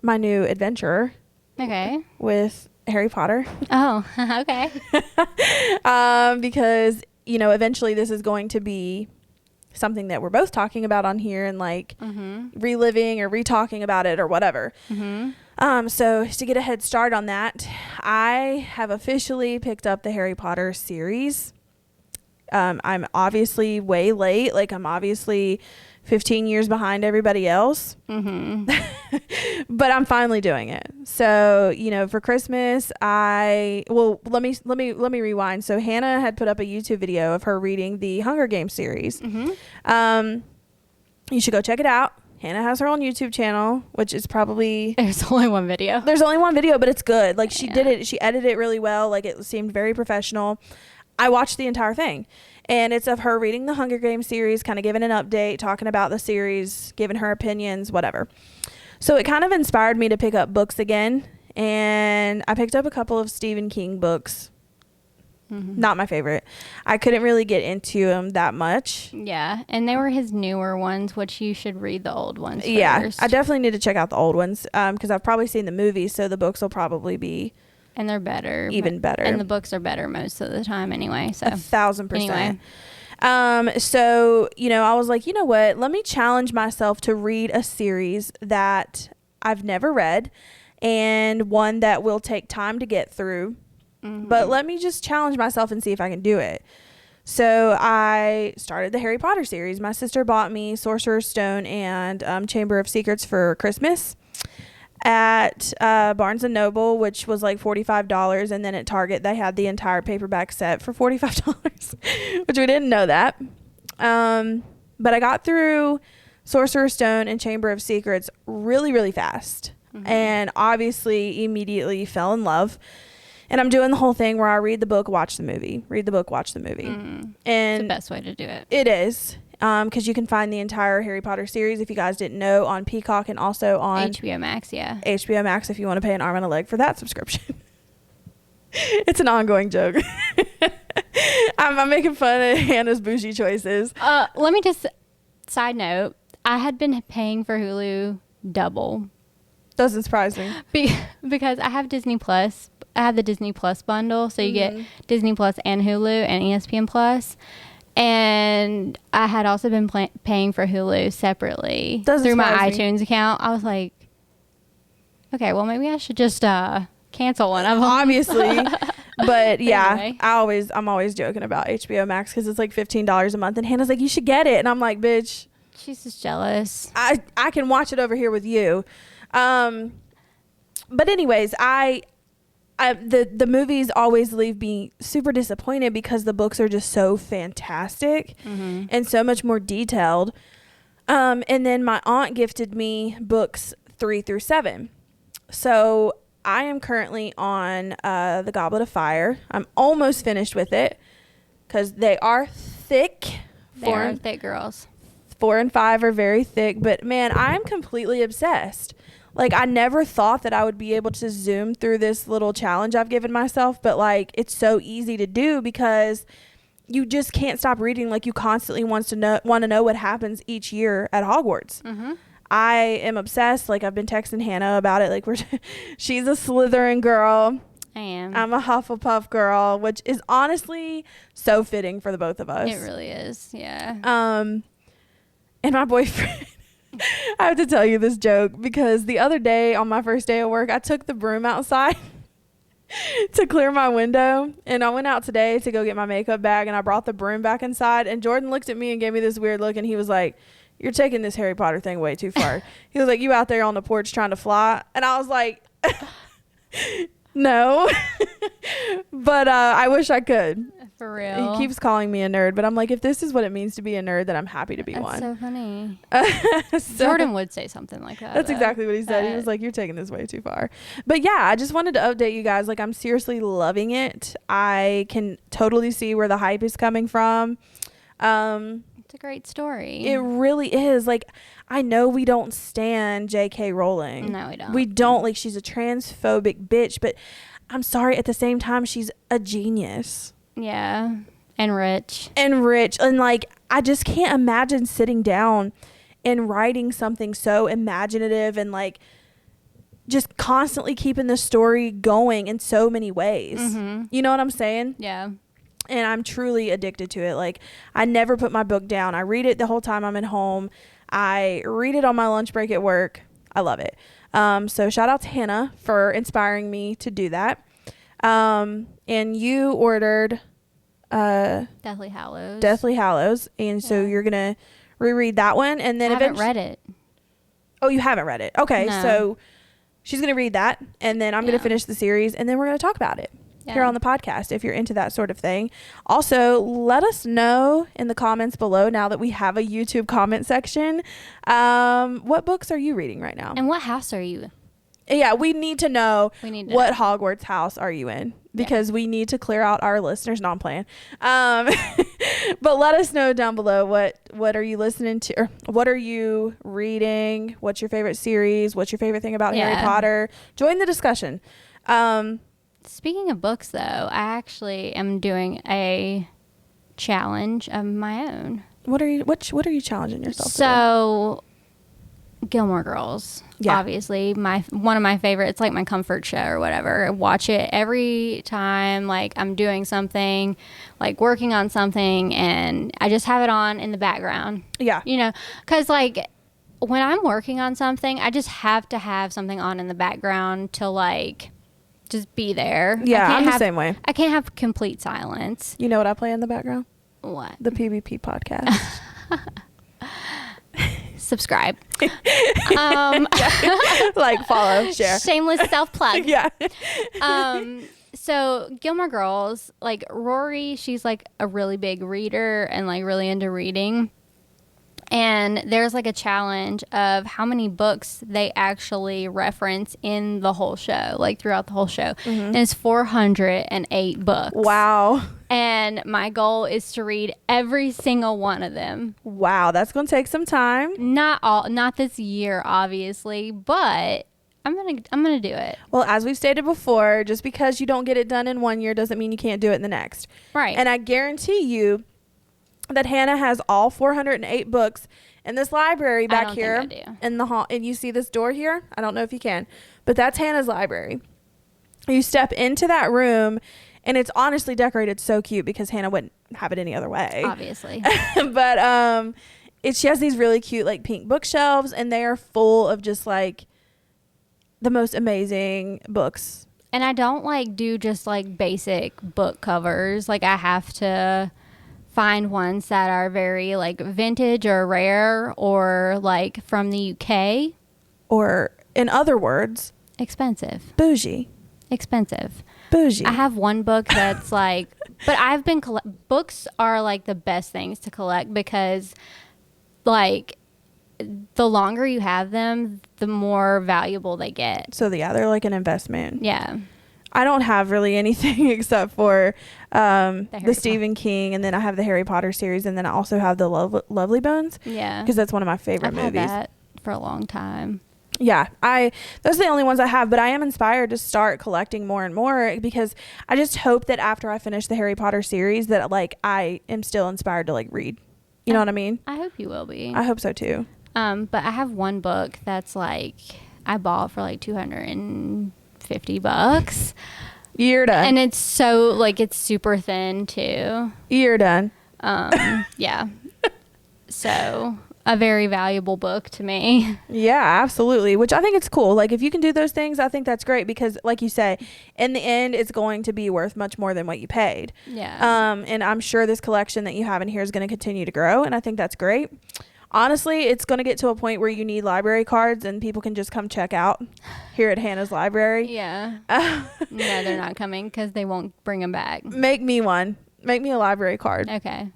my new adventure. Okay. With Harry Potter. Oh, okay. Because, you know, eventually this is going to be something that we're both talking about on here and like reliving or re-talking about it or whatever. So to get a head start on that, I have officially picked up the Harry Potter series. I'm obviously way late. Like, I'm obviously 15 years behind everybody else. But I'm finally doing it. So, you know, for Christmas, let me rewind. So Hannah had put up a YouTube video of her reading the Hunger Games series. You should go check it out. Hannah has her own YouTube channel, which is probably... There's only one video. There's only one video, but it's good. Like, she did it. She edited it really well. Like, it seemed very professional. I watched the entire thing. And it's of her reading the Hunger Games series, kind of giving an update, talking about the series, giving her opinions, whatever. So it kind of inspired me to pick up books again. And I picked up a couple of Stephen King books. Not my favorite. I couldn't really get into them that much. Yeah, and they were his newer ones, which you should read the old ones first. Yeah, I definitely need to check out the old ones because I've probably seen the movies, so the books will probably be... And they're better. Even better. And the books are better most of the time anyway. So 1,000%. Anyway. So, you know, I was like, you know what? Let me challenge myself to read a series that I've never read and one that will take time to get through. But let me just challenge myself and see if I can do it. So I started the Harry Potter series. My sister bought me Sorcerer's Stone and Chamber of Secrets for Christmas at Barnes & Noble, which was like $45. And then at Target, they had the entire paperback set for $45, which we didn't know that. But I got through Sorcerer's Stone and Chamber of Secrets really, really fast. And obviously immediately fell in love. And I'm doing the whole thing where I read the book, watch the movie. Read the book, watch the movie. And it's the best way to do it. It is. Because you can find the entire Harry Potter series, if you guys didn't know, on Peacock and also on HBO Max, yeah. HBO Max if you want to pay an arm and a leg for that subscription. It's an ongoing joke. I'm making fun of Hannah's bougie choices. Let me just, side note, I had been paying for Hulu double. Doesn't surprise me. Because I have Disney Plus. I have the Disney Plus bundle, so you get Disney Plus and Hulu and ESPN Plus. And I had also been paying for Hulu separately through my iTunes account. I was like, okay, well, maybe I should just cancel one of them. Obviously. But yeah, anyway. I'm always joking about HBO Max because it's like $15 a month. And Hannah's like, you should get it. And I'm like, bitch. She's just jealous. I can watch it over here with you. But anyways, the movies always leave me super disappointed because the books are just so fantastic and so much more detailed. And then my aunt gifted me books 3 through 7. So I am currently on The Goblet of Fire. I'm almost finished with it because they are thick. They are thick girls. 4 and 5 are very thick, but man, I'm completely obsessed. Like, I never thought that I would be able to zoom through this little challenge I've given myself, but like, it's so easy to do because you just can't stop reading. Like, you constantly want to know what happens each year at Hogwarts. I am obsessed. Like, I've been texting Hannah about it. Like, she's a Slytherin girl. I am. I'm a Hufflepuff girl, which is honestly so fitting for the both of us. It really is. Yeah. And my boyfriend, I have to tell you this joke because the other day on my first day of work, I took the broom outside to clear my window. And I went out today to go get my makeup bag and I brought the broom back inside. And Jordan looked at me and gave me this weird look and he was like, you're taking this Harry Potter thing way too far. He was like, you out there on the porch trying to fly? And I was like, no. But I wish I could. For real. He keeps calling me a nerd, but I'm like, if this is what it means to be a nerd, then I'm happy to be That's one. so funny. So, Jordan would say something like that. that's though. exactly what he said. He was like, you're taking this way too far. But yeah, I just wanted to update you guys. Like, I'm seriously loving it. I can totally see where the hype is coming from. It's a great story. It really is. Like, I know we don't stan J.K. Rowling. No, we don't. We don't. Like, she's a transphobic bitch, but I'm sorry, at the same time, she's a genius. Yeah. And rich. And rich. And, like, I just can't imagine sitting down and writing something so imaginative and, like, just constantly keeping the story going in so many ways. Mm-hmm. You know what I'm saying? Yeah. And I'm truly addicted to it. Like, I never put my book down. I read it the whole time I'm at home. I read it on my lunch break at work. I love it. So shout out to Hannah for inspiring me to do that. And you ordered Deathly Hallows. Deathly Hallows, and so you're gonna reread that one, and then I haven't read it. Oh, you haven't read it? Okay, No. so she's gonna read that, and then I'm gonna finish the series, and then we're gonna talk about it here on the podcast if you're into that sort of thing. Also, let us know in the comments below, now that we have a YouTube comment section, what books are you reading right now? And what house are you? Yeah, we need to know what know. Hogwarts house are you in, because we need to clear out our listeners. No, I'm playing. But let us know down below what are you listening to, or what are you reading? What's your favorite series? What's your favorite thing about Harry Potter? Join the discussion. Speaking of books, though, I actually am doing a challenge of my own. What are you challenging yourself to So, Gilmore Girls, obviously one of my favorite. It's like my comfort show or whatever. I watch it every time, like I'm doing something, like working on something, and I just have it on in the background. Yeah. You know, because like when I'm working on something, I just have to have something on in the background to like just be there. Yeah, I'm the same way. I can't have complete silence. You know what I play in the background? What? The PvP podcast. Subscribe. Like, follow, share. Shameless self-plug. Yeah. So Gilmore Girls, like Rory, she's like a really big reader and like really into reading. And there's like a challenge of how many books they actually reference in the whole show, like throughout the whole show. Mm-hmm. And it's 408 books. Wow. And my goal is to read every single one of them. Wow, that's going to take some time. Not this year, obviously, but I'm gonna do it. Well, as we've stated before, just because you don't get it done in one year doesn't mean you can't do it in the next. Right. And I guarantee you that Hannah has all 408 books in this library back here in the hall. And you see this door here? I don't know if you can, but that's Hannah's library. You step into that room, and it's honestly decorated so cute because Hannah wouldn't have it any other way. Obviously. But she has these really cute like pink bookshelves, and they are full of just like the most amazing books. And I don't like do just like basic book covers. Like I have to find ones that are very like vintage or rare or like from the UK. Or in other words, expensive. Bougie. Expensive. Bougie. I have one book that's like, but I've been, books are like the best things to collect because like the longer you have them, the more valuable they get. So yeah, they're like an investment. Yeah. I don't have really anything except for the Stephen King, and then I have the Harry Potter series, and then I also have the Lovely Bones. Yeah. Because that's one of my favorite movies. I've had that for a long time. Yeah, those are the only ones I have, but I am inspired to start collecting more and more because I just hope that after I finish the Harry Potter series that like I am still inspired to like read. You know what I mean? I hope you will be. I hope so too. But I have one book that's like I bought for like $250. You're done. And it's so like it's super thin too. You're done. Yeah. So a very valuable book to me. Yeah, absolutely. Which I think it's cool. Like if you can do those things, I think that's great because like you say, in the end, it's going to be worth much more than what you paid. Yeah. And I'm sure this collection that you have in here is going to continue to grow. And I think that's great. Honestly, it's going to get to a point where you need library cards and people can just come check out here at Hannah's library. Yeah. No, they're not coming because they won't bring them back. Make me one. Make me a library card. Okay.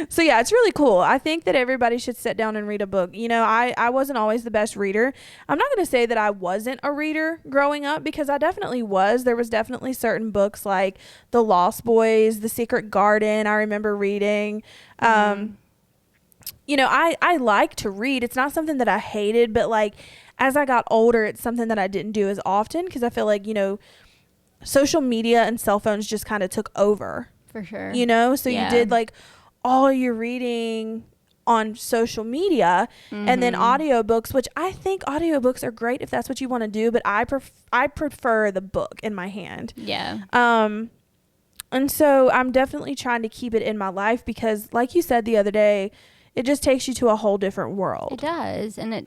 So yeah, it's really cool. I think that everybody should sit down and read a book. You know, I wasn't always the best reader. I'm not going to say that I wasn't a reader growing up, because I definitely was. There was definitely certain books like The Lost Boys, The Secret Garden, I remember reading. You know, I like to read. It's not something that I hated, but like as I got older, it's something that I didn't do as often, because I feel like, you know, social media and cell phones just kind of took over. For sure. You know, so Yeah. you did like all your reading on social media, and then audiobooks, which I think audiobooks are great if that's what you want to do, but I prefer the book in my hand. Yeah. And so I'm definitely trying to keep it in my life, because like you said the other day, it just takes you to a whole different world. It does. And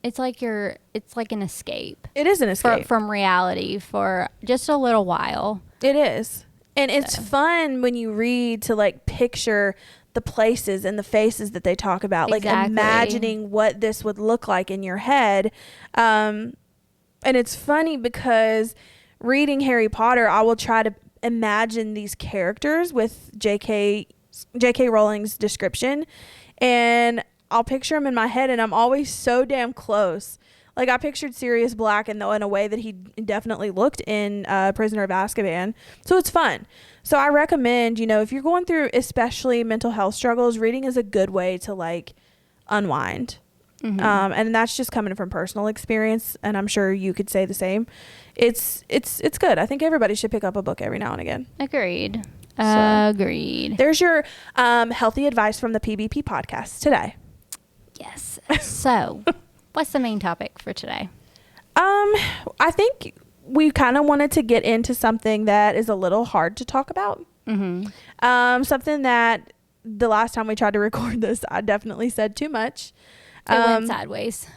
it's like it's like an escape. It is an escape from reality for just a little while. It is. And it's fun when you read to like picture the places and the faces that they talk about, like imagining what this would look like in your head. And it's funny because reading Harry Potter, I will try to imagine these characters with J.K. Rowling's description, and I'll picture them in my head, and I'm always so damn close. Like I pictured Sirius Black in a way that he definitely looked in Prisoner of Azkaban. So it's fun. So I recommend, you know, if you're going through especially mental health struggles, reading is a good way to like unwind. And that's just coming from personal experience, and I'm sure you could say the same. It's good. I think everybody should pick up a book every now and again. Agreed. So, agreed. There's your healthy advice from the PBP podcast today. Yes. So, what's the main topic for today? I think we kind of wanted to get into something that is a little hard to talk about. Something that the last time we tried to record this, I definitely said too much. It went sideways.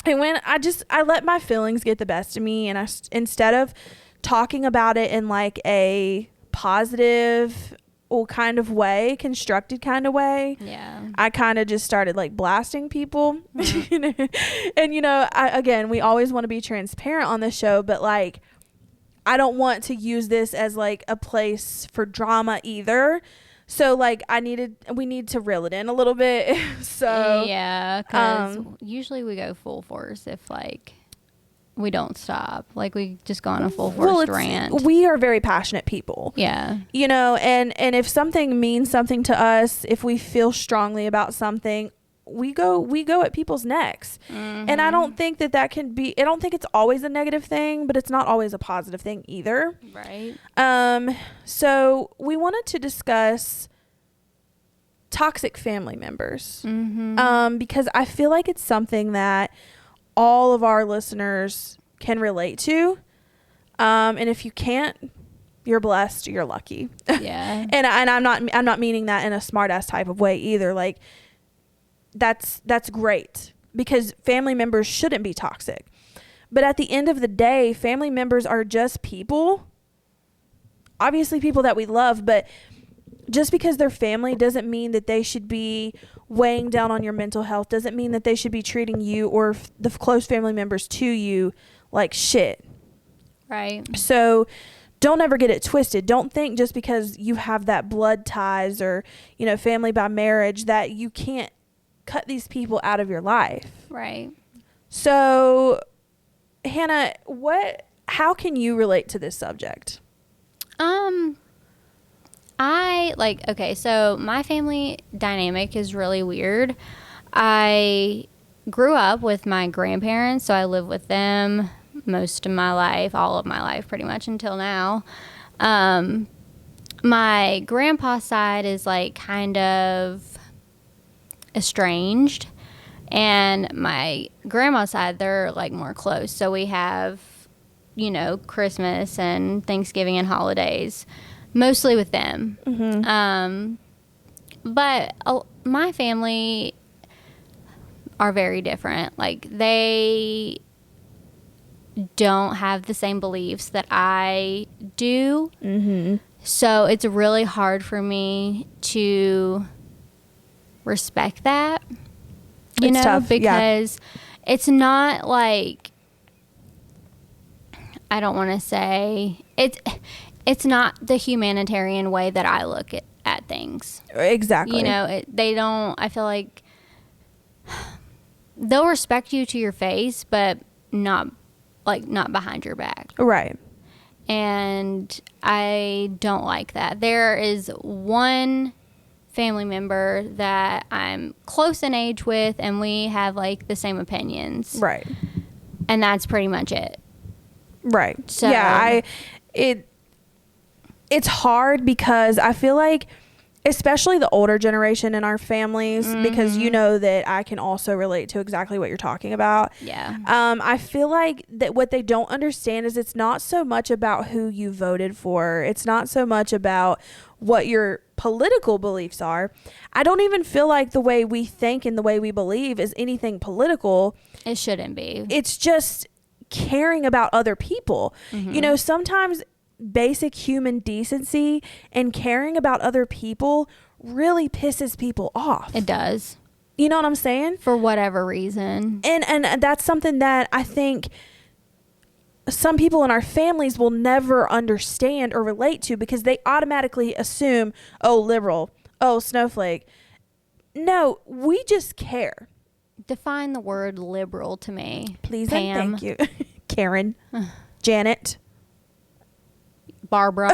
I let my feelings get the best of me, and instead of talking about it in like a positive kind of way, constructed kind of way, I kind of just started like blasting people. You know? And you know, again, we always want to be transparent on this show, but like I don't want to use this as like a place for drama either. So like we need to reel it in a little bit. So yeah, because usually we go full force if like we don't stop. Like we just go on a full force rant. We are very passionate people. Yeah. You know, and if something means something to us, if we feel strongly about something, we go at people's necks. And I don't think that can be, I don't think it's always a negative thing, but it's not always a positive thing either. Right. So we wanted to discuss toxic family members. Because I feel like it's something that all of our listeners can relate to. And if you can't, you're blessed, you're lucky. Yeah. and I'm not meaning that in a smart ass type of way either. Like that's great, because family members shouldn't be toxic. But at the end of the day, family members are just people. Obviously people that we love, but just because they're family doesn't mean that they should be weighing down on your mental health, doesn't mean that they should be treating you or the close family members to you like shit. Right. So don't ever get it twisted. Don't think just because you have that blood ties or, you know, family by marriage that you can't cut these people out of your life. Right. So, Hannah, how can you relate to this subject? So my family dynamic is really weird. I grew up with my grandparents, so I live with them most of my life, all of my life pretty much until now. My grandpa's side is like kind of estranged, and my grandma's side, they're like more close. So we have, you know, Christmas and Thanksgiving and holidays mostly with them. But my family are very different. Like they don't have the same beliefs that I do. So it's really hard for me to respect that, It's tough, because it's not like I don't want to say it's not the humanitarian way that I look at things. Exactly. You know, they don't, I feel like they'll respect you to your face, but not behind your back. Right. And I don't like that. There is one family member that I'm close in age with, and we have like the same opinions. Right. And that's pretty much it. Right. So, yeah, it's hard because I feel like, especially the older generation in our families, because you know that I can also relate to exactly what you're talking about. Yeah. I feel like that what they don't understand is it's not so much about who you voted for. It's not so much about what your political beliefs are. I don't even feel like the way we think and the way we believe is anything political. It shouldn't be. It's just caring about other people. You know, sometimes basic human decency and caring about other people really pisses people off. It does. You know what I'm saying? For whatever reason. And that's something that I think some people in our families will never understand or relate to, because they automatically assume, oh, liberal, oh, snowflake. No, we just care. Define the word liberal to me. Please Pam. and thank you. Karen. Janet. Barbara.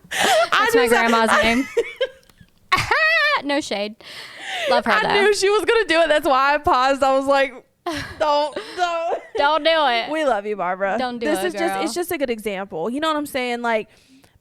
That's my grandma's name. No shade. Love her though. I knew she was gonna do it. That's why I paused. I was like, don't Don't do it. We love you, Barbara. Don't do this it, is girl. It's just a good example. You know what I'm saying? Like,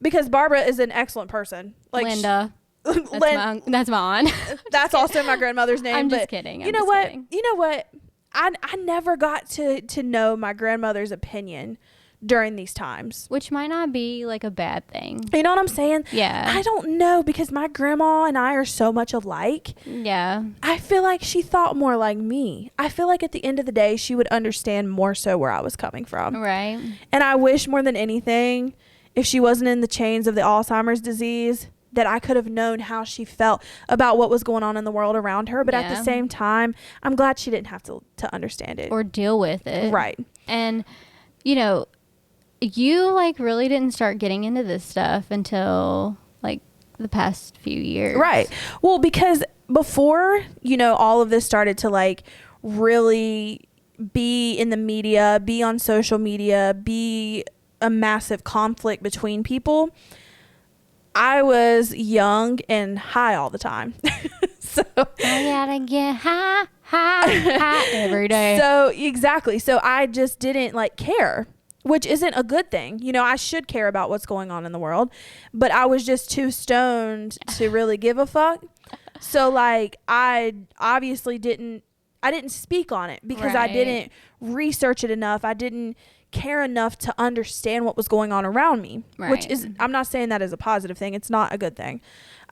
because Barbara is an excellent person. Like Linda. That's my aunt. That's also my grandmother's name. I'm but just kidding. You know what? You know what? I never got to know my grandmother's opinion during these times. Which might not be like a bad thing. You know what I'm saying? Yeah. I don't know, because my grandma and I are so much alike. Yeah. I feel like she thought more like me. I feel like at the end of the day, she would understand more so where I was coming from. Right. And I wish more than anything, if she wasn't in the chains of the Alzheimer's disease, that I could have known how she felt about what was going on in the world around her. But at the same time, I'm glad she didn't have to understand it. Or deal with it. Right. And, you know, you like really didn't start getting into this stuff until like the past few years. Right. Well, because before, you know, all of this started to like really be in the media, be on social media, be a massive conflict between people, I was young and high all the time. So I gotta get high every day. So exactly. So I just didn't like care, which isn't a good thing. You know, I should care about what's going on in the world, but I was just too stoned to really give a fuck. So like I obviously didn't speak on it because I didn't research it enough. I didn't care enough to understand what was going on around me, which is, I'm not saying that as a positive thing. It's not a good thing.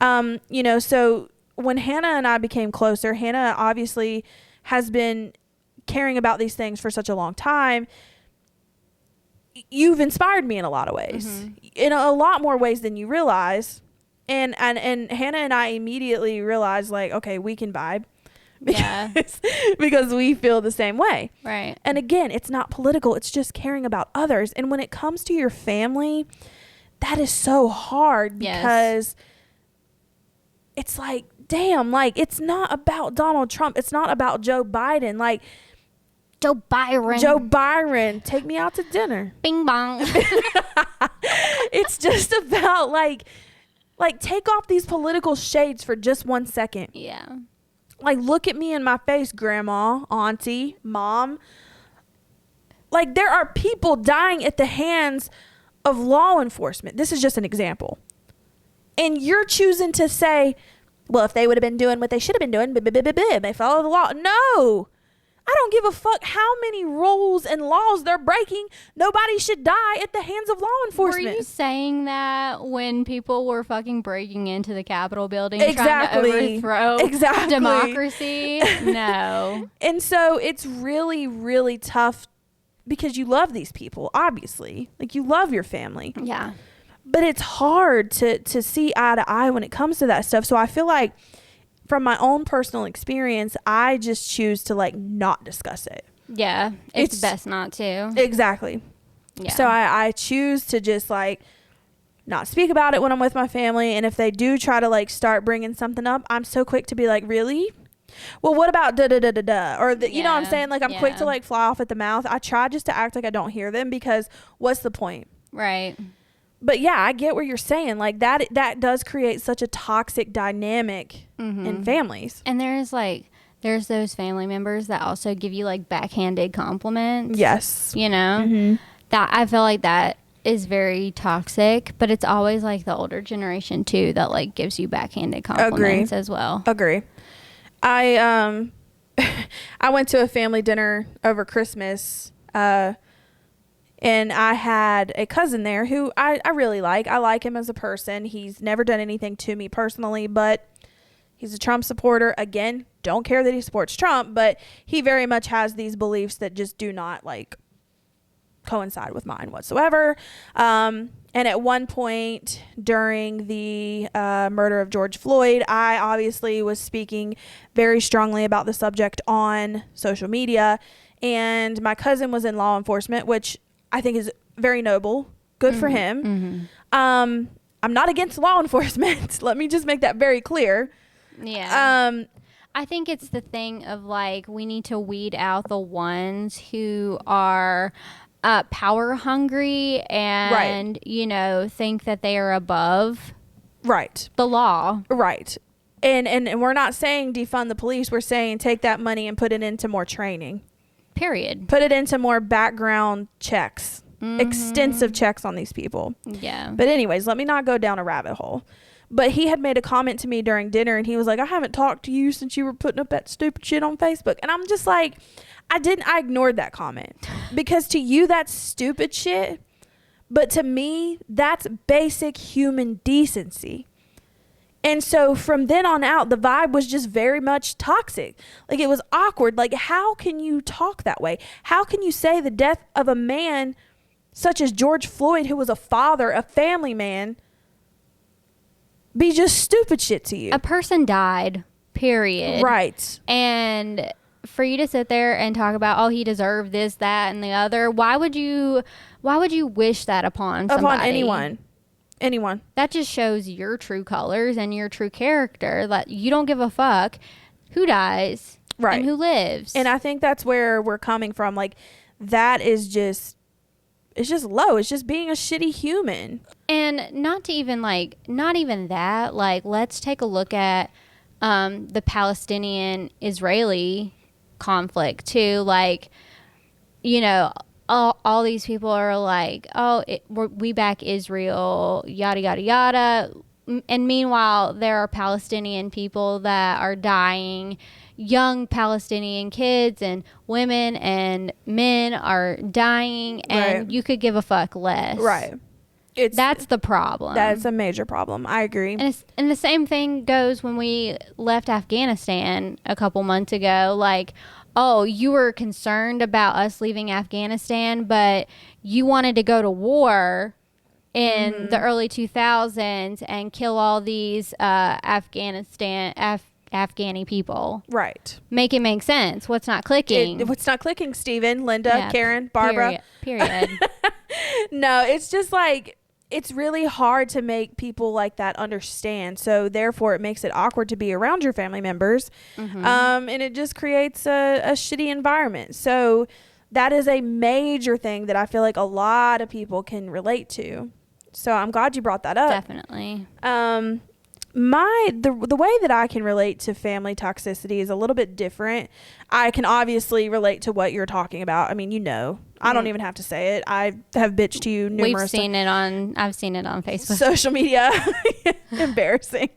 You know, so when Hannah and I became closer, Hannah obviously has been caring about these things for such a long time. You've inspired me in a lot of ways, in a lot more ways than you realize. And Hannah and I immediately realized, like, okay, we can vibe. Because we feel the same way. Right. And again, it's not political. It's just caring about others. And when it comes to your family, that is so hard because it's like, damn, like it's not about Donald Trump. It's not about Joe Biden. Like Joe Byron, take me out to dinner. Bing bong. It's just about like take off these political shades for just 1 second. Yeah. Like, look at me in my face, grandma, auntie, mom. Like, there are people dying at the hands of law enforcement. This is just an example. And you're choosing to say, well, if they would have been doing what they should have been doing, they follow the law. No. I don't give a fuck how many rules and laws they're breaking. Nobody should die at the hands of law enforcement. Were you saying that when people were fucking breaking into the Capitol building trying to overthrow democracy? No. And so it's really, really tough because you love these people, obviously. Like, you love your family. Yeah. But it's hard to see eye to eye when it comes to that stuff. So I feel like from my own personal experience, I just choose to like not discuss it. Yeah, it's best not to. Exactly. Yeah. So I choose to just like not speak about it when I'm with my family. And if they do try to like start bringing something up, I'm so quick to be like, really? Well, what about da da da da da? Or you know what I'm saying? Like I'm quick to like fly off at the mouth. I try just to act like I don't hear them, because what's the point? Right. But yeah, I get what you're saying. Like that does create such a toxic dynamic in families. And there's those family members that also give you like backhanded compliments. Yes. You know, that I feel like that is very toxic, but it's always like the older generation too that like gives you backhanded compliments as well. Agree. I went to a family dinner over Christmas, and I had a cousin there who I really like. I like him as a person. He's never done anything to me personally, but he's a Trump supporter. Again, don't care that he supports Trump, but he very much has these beliefs that just do not like coincide with mine whatsoever. And at one point during the murder of George Floyd, I obviously was speaking very strongly about the subject on social media, and my cousin was in law enforcement, which I think is very noble. Good for him. I'm not against law enforcement. Let me just make that very clear. Yeah. I think it's the thing of like, we need to weed out the ones who are power hungry and you know, think that they are above the law. Right. And we're not saying defund the police. We're saying take that money and put it into more training. Period. Put it into more background checks. Extensive checks on these people. Yeah. But anyways, let me not go down a rabbit hole. But he had made a comment to me during dinner, and he was like, I haven't talked to you since you were putting up that stupid shit on Facebook. And I'm just like, I ignored that comment, because to you that's stupid shit, but to me that's basic human decency. And so from then on out, the vibe was just very much toxic. Like, it was awkward. Like, how can you talk that way? How can you say the death of a man such as George Floyd, who was a father, a family man, be just stupid shit to you? A person died, period. Right. And for you to sit there and talk about, oh, he deserved this, that, and the other, why would you wish that upon somebody? Upon anyone. That just shows your true colors and your true character, that you don't give a fuck who dies and who lives. And I think that's where we're coming from. Like, that is just, it's just low. It's just being a shitty human. And not even that, like, let's take a look at the Palestinian-Israeli conflict too. Like, you know, all these people are like, oh, we back Israel, yada, yada, yada. And meanwhile, there are Palestinian people that are dying. Young Palestinian kids and women and men are dying, and you could give a fuck less. Right. That's the problem. That's a major problem. I agree. And the same thing goes when we left Afghanistan a couple months ago. Like, oh, you were concerned about us leaving Afghanistan, but you wanted to go to war in the early 2000s and kill all these Afghani people. Right. Make it make sense. What's not clicking? What's not clicking, Steven, Linda, Karen, Barbara? Period. No, it's just like, it's really hard to make people like that understand. So therefore it makes it awkward to be around your family members. And it just creates a shitty environment. So that is a major thing that I feel like a lot of people can relate to. So I'm glad you brought that up. Definitely. The way that I can relate to family toxicity is a little bit different. I can obviously relate to what you're talking about. I mean, you know, I don't even have to say it. I have bitched to you numerous I've seen it on Facebook. Social media. Embarrassing.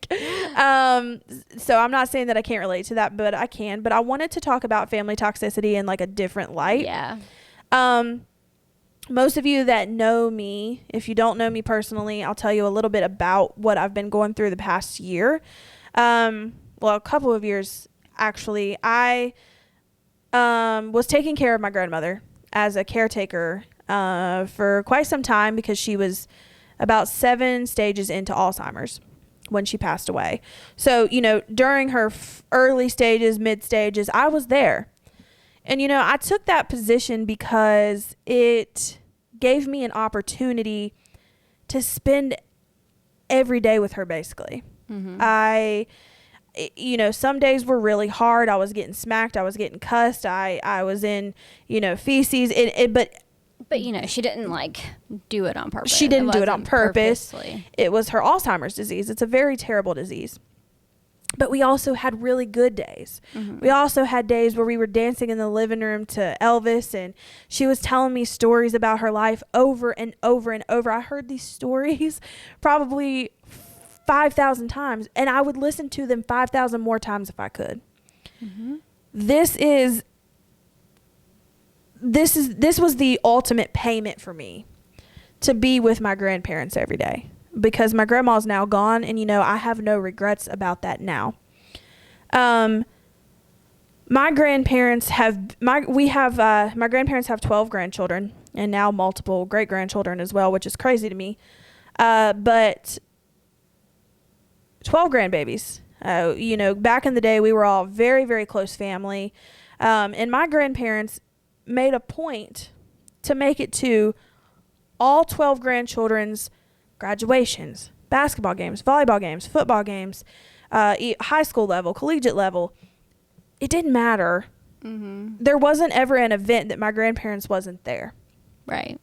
So I'm not saying that I can't relate to that, but I can. But I wanted to talk about family toxicity in like a different light. Yeah. Most of you that know me, if you don't know me personally, I'll tell you a little bit about what I've been going through the past year. Well, a couple of years, actually. I was taking care of my grandmother as a caretaker for quite some time, because she was about 7 stages into Alzheimer's when she passed away. So, you know, during her early stages, mid stages, I was there. And, you know, I took that position because it gave me an opportunity to spend every day with her, basically. You know, some days were really hard. I was getting smacked. I was getting cussed. I was in, you know, feces. But, you know, she didn't, like, do it on purpose. She didn't do it on purpose. Purposely. It was her Alzheimer's disease. It's a very terrible disease. But we also had really good days. We also had days where we were dancing in the living room to Elvis, and she was telling me stories about her life over and over and over. I heard these stories probably 5,000 times, and I would listen to them 5,000 more times if I could. This was the ultimate payment for me to be with my grandparents every day, because my grandma's now gone, and, you know, I have no regrets about that now. My grandparents have 12 grandchildren, and now multiple great grandchildren as well, which is crazy to me. But 12 grandbabies. You know, back in the day, we were all very, very close family. And my grandparents made a point to make it to all 12 grandchildren's graduations, basketball games, volleyball games, football games, high school level, collegiate level. It didn't matter. There wasn't ever an event that my grandparents wasn't there. Right.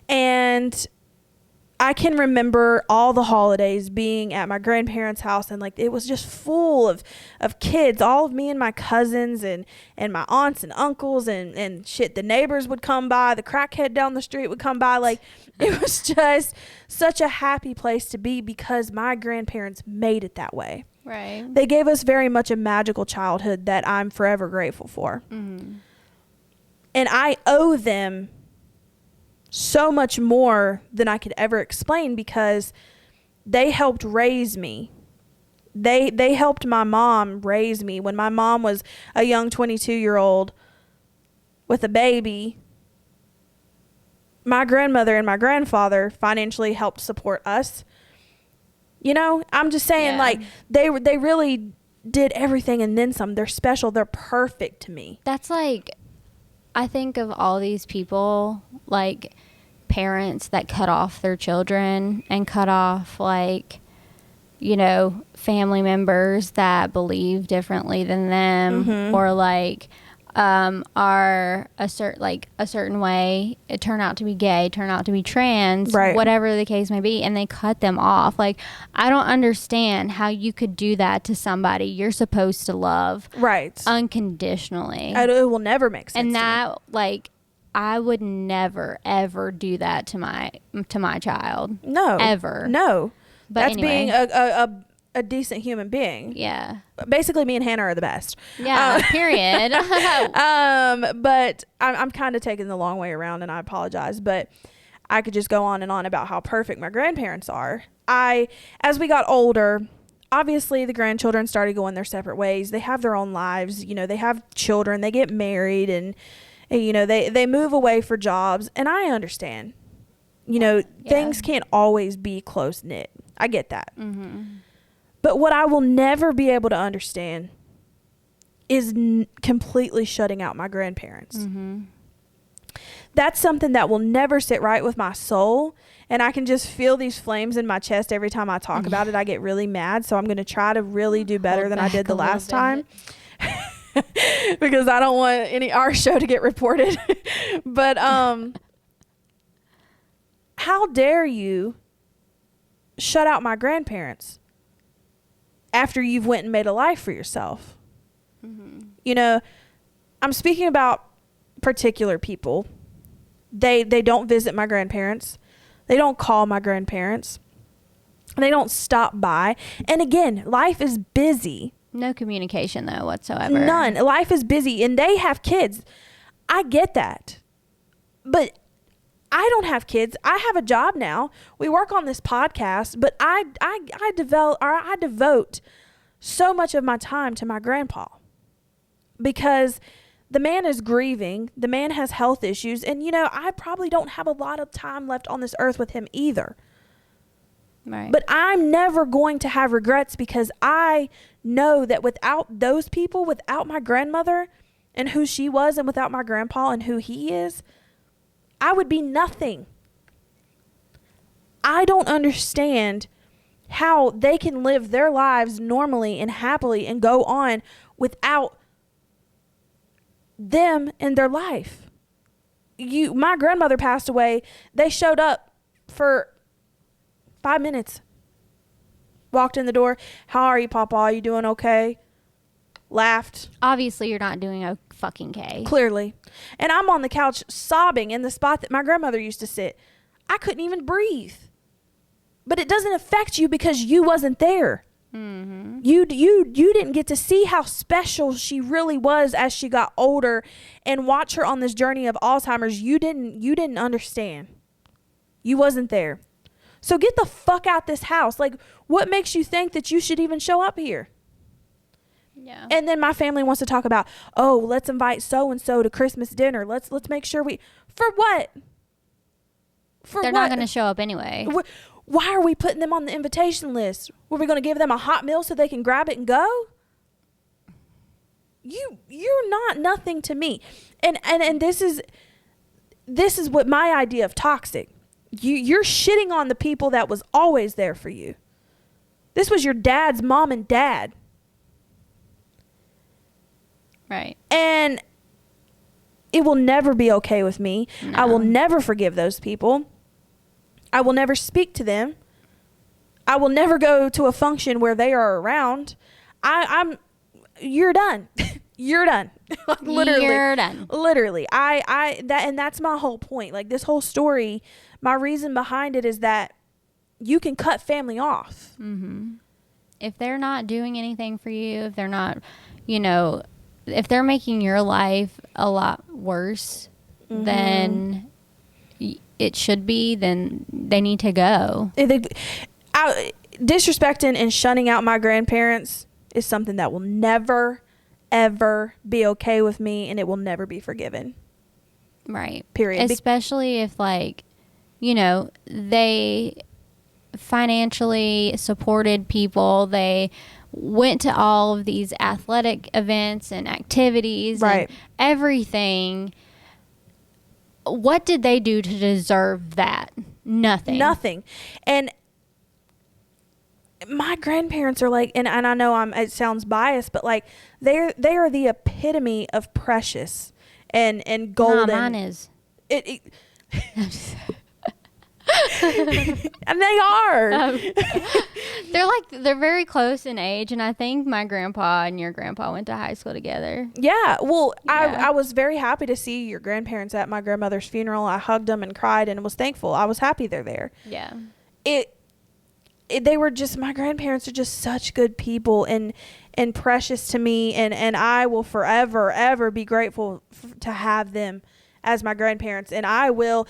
And I can remember all the holidays being at my grandparents' house, and, like, it was just full of kids, all of me and my cousins and my aunts and uncles and shit. The neighbors would come by, the crackhead down the street would come by. Like, it was just such a happy place to be, because my grandparents made it that way. Right. They gave us very much a magical childhood that I'm forever grateful for. And I owe them so much more than I could ever explain, because they helped raise me. They helped my mom raise me when my mom was a young 22-year-old with a baby. My grandmother and my grandfather financially helped support us. You know, I'm just saying, like, they really did everything and then some. They're special. They're perfect to me. That's like, I think of all these people, like parents that cut off their children and cut off, like, you know, family members that believe differently than them, or like are a certain way, it turn out to be gay, turn out to be trans, whatever the case may be, and they cut them off. Like, I don't understand how you could do that to somebody you're supposed to love unconditionally. It will never make sense. And that, like, I would never ever do that to my child. No, ever. No, but that's anyway. being a decent human being. Yeah. Basically, me and Hannah are the best. Yeah. Period. But I'm kind of taking the long way around, and I apologize. But I could just go on and on about how perfect my grandparents are. As we got older, obviously the grandchildren started going their separate ways. They have their own lives. You know, they have children. They get married, and you know, they move away for jobs. And I understand. You know, things can't always be close knit. I get that. But what I will never be able to understand is completely shutting out my grandparents. That's something that will never sit right with my soul. And I can just feel these flames in my chest every time I talk about it. I get really mad. So I'm going to try to really do better than I did the last time. Because I don't want our show to get reported. But how dare you shut out my grandparents after you've went and made a life for yourself? You know, I'm speaking about particular people. They don't visit my grandparents. They don't call my grandparents. They don't stop by. And again, life is busy. No communication, though, whatsoever. None. Life is busy, and they have kids. I get that. But I don't have kids. I have a job now. We work on this podcast, but I devote so much of my time to my grandpa, because the man is grieving. The man has health issues, and you know, I probably don't have a lot of time left on this earth with him either. Right. But I'm never going to have regrets, because I know that without those people, without my grandmother and who she was, and without my grandpa and who he is, I would be nothing. I don't understand how they can live their lives normally and happily and go on without them in their life. My grandmother passed away. They showed up for 5 minutes. Walked in the door. How are you, Papa? Are you doing okay? Laughed. Obviously, you're not doing a fucking K. Clearly. And I'm on the couch sobbing in the spot that my grandmother used to sit. I couldn't even breathe. But it doesn't affect you because you wasn't there. Mm-hmm. You didn't get to see how special she really was as she got older and watch her on this journey of Alzheimer's. You didn't understand. You wasn't there. So get the fuck out this house. Like, what makes you think that you should even show up here? Yeah. And then my family wants to talk about, oh, let's invite so and so to Christmas dinner. Let's make sure for what? They're not going to show up anyway. Why are we putting them on the invitation list? Were we going to give them a hot meal so they can grab it and go? You're not nothing to me. And this is what my idea of toxic. You're shitting on the people that was always there for you. This was your dad's mom and dad. Right. And it will never be okay with me. No. I will never forgive those people. I will never speak to them. I will never go to a function where they are around. You're done. You're done. Like, literally. You're done. Literally. That's my whole point. Like, this whole story, my reason behind it is that you can cut family off. Mm-hmm. If they're not doing anything for you, if they're not, if they're making your life a lot worse than it should be, then they need to go. Disrespecting and shunning out my grandparents is something that will never, ever be okay with me, and it will never be forgiven. Right. Period. Especially if, they financially supported people. They went to all of these athletic events and activities and everything. What did they do to deserve that? Nothing. And my grandparents are like, and I know it sounds biased, but like they are the epitome of precious and golden. Nah, mine is. And they are. They're very close in age, and I think my grandpa and your grandpa went to high school together. Yeah. Well, yeah. I was very happy to see your grandparents at my grandmother's funeral. I hugged them and cried and was thankful. I was happy they're there. Yeah. They were just, my grandparents are just such good people and precious to me, and I will forever ever be grateful to have them as my grandparents, and I will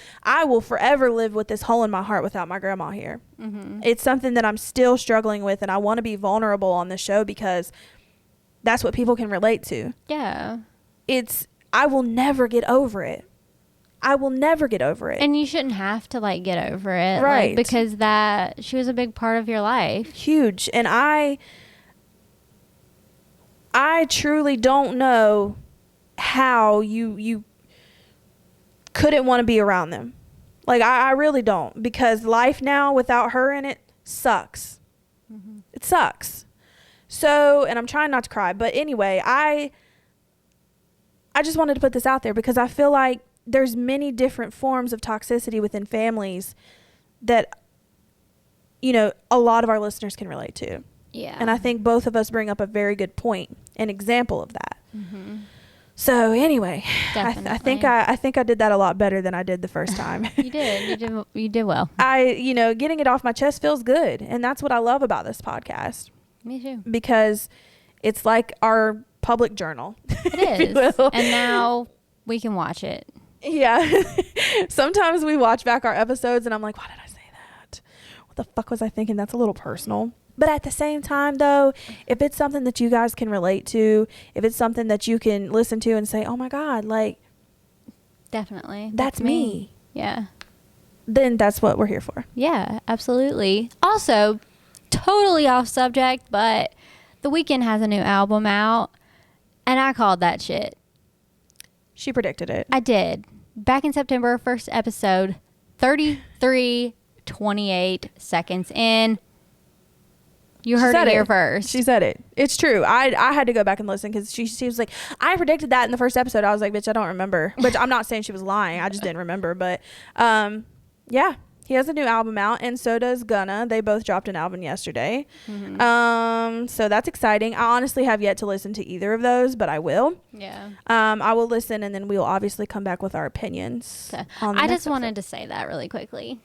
forever live with this hole in my heart without my grandma here. Mm-hmm. It's something that I'm still struggling with, and I want to be vulnerable on this show because that's what people can relate to. Yeah. I will never get over it. I will never get over it. And you shouldn't have to get over it. Right. Because she was a big part of your life. Huge. And I truly don't know how you couldn't want to be around them. Like, I really don't, because life now without her in it sucks. Mm-hmm. It sucks. So, and I'm trying not to cry, but anyway, I just wanted to put this out there because I feel like there's many different forms of toxicity within families that, a lot of our listeners can relate to. Yeah. And I think both of us bring up a very good point, an example of that. Mm-hmm. So anyway, I think I did that a lot better than I did the first time. You did well. Getting it off my chest feels good, and that's what I love about this podcast. Me too. Because it's like our public journal. It is. And now we can watch it. Yeah. Sometimes we watch back our episodes and I'm like, why did I say that? What the fuck was I thinking? That's a little personal. But at the same time, though, if it's something that you guys can relate to, if it's something that you can listen to and say, oh my God, definitely. That's me. Yeah. Then that's what we're here for. Yeah, absolutely. Also, totally off subject, but The Weeknd has a new album out, and I called that shit. She predicted it. I did. Back in September, first episode, 33:28 seconds in. You heard it here first. She said it. It's true. I had to go back and listen because she was like, I predicted that in the first episode. I was like, bitch, I don't remember. But I'm not saying she was lying. I just didn't remember. But yeah, he has a new album out, and so does Gunna. They both dropped an album yesterday. So that's exciting. I honestly have yet to listen to either of those, but I will. Yeah. I will listen, and then we'll obviously come back with our opinions. So, I just wanted to say that really quickly.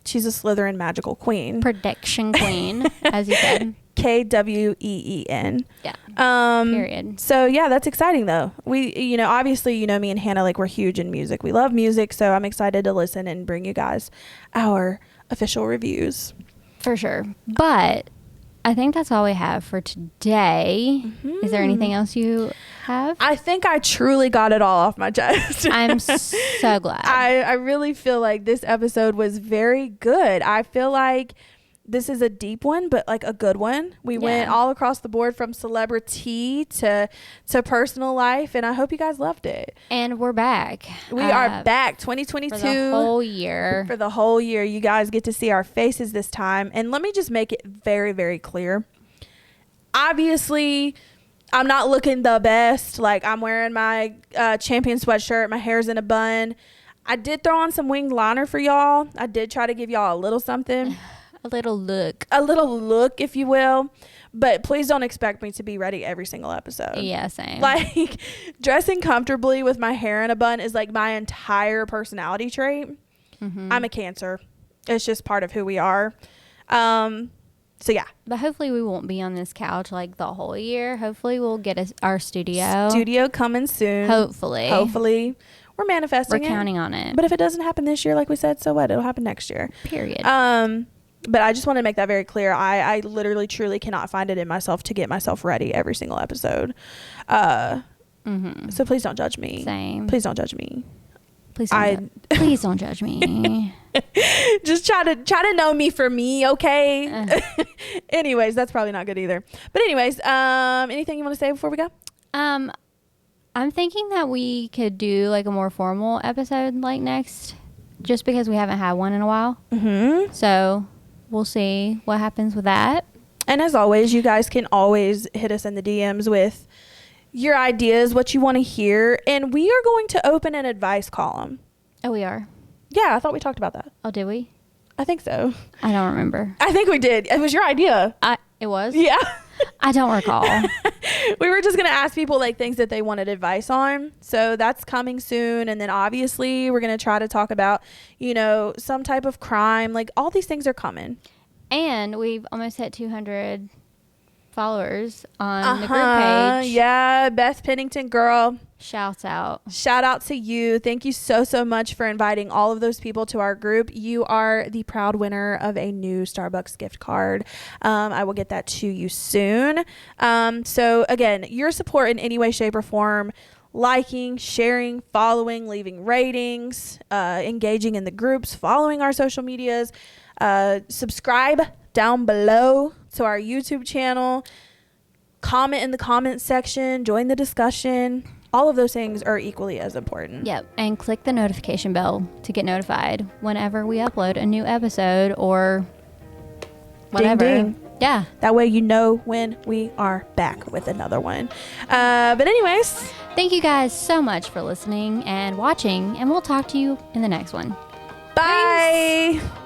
She's a Slytherin magical queen. Prediction queen, as you said. Kween. Yeah. Period. So yeah, that's exciting though. We, obviously, me and Hannah, like, we're huge in music. We love music, so I'm excited to listen and bring you guys our official reviews. For sure. But I think that's all we have for today. Is there anything else you have? I think I truly got it all off my chest. I'm so glad. I really feel like this episode was very good. I feel like this is a deep one, but like a good one. We went all across the board from celebrity to personal life, and I hope you guys loved it. And we're back. We are back 2022. For the whole year. For the whole year. You guys get to see our faces this time. And let me just make it very, very clear. Obviously, I'm not looking the best. Like, I'm wearing my champion sweatshirt. My hair's in a bun. I did throw on some winged liner for y'all. I did try to give y'all a little something. A little look, if you will. But please don't expect me to be ready every single episode. Yeah, same. Like, dressing comfortably with my hair in a bun is like my entire personality trait. I'm a Cancer. It's just part of who we are. So yeah. But hopefully we won't be on this couch like the whole year. Hopefully we'll get our studio. Studio coming soon. Hopefully. We're manifesting. We're counting on it. But if it doesn't happen this year, like we said, so what? It'll happen next year. Period. But I just want to make that very clear. I literally, truly cannot find it in myself to get myself ready every single episode. So please don't judge me. Same. Please don't judge me. Please don't judge me. Just try to know me for me, okay? Anyways, that's probably not good either. But anyways, anything you want to say before we go? I'm thinking that we could do like a more formal episode like next, just because we haven't had one in a while. So we'll see what happens with that. And as always, you guys can always hit us in the DMs with your ideas, what you want to hear. And we are going to open an advice column. Oh, we are? Yeah, I thought we talked about that. Oh, did we? I think so. I don't remember. I think we did. It was your idea. It was? Yeah. I don't recall. We were just going to ask people like things that they wanted advice on. So that's coming soon. And then obviously we're going to try to talk about, some type of crime. Like, all these things are coming. And we've almost hit 200 followers on the group page. Yeah, Beth Pennington, girl. Shout out to you. Thank you so much for inviting all of those people to our group. You are the proud winner of a new Starbucks gift card. I will get that to you soon. So again, your support in any way, shape, or form, liking, sharing, following, leaving ratings, engaging in the groups, following our social medias, subscribe down below to our YouTube channel, comment in the comment section, join the discussion. All of those things are equally as important. Yep. And click the notification bell to get notified whenever we upload a new episode or whatever. Ding, ding. Yeah. That way you know when we are back with another one. But anyways. Thank you guys so much for listening and watching. And we'll talk to you in the next one. Bye. Thanks.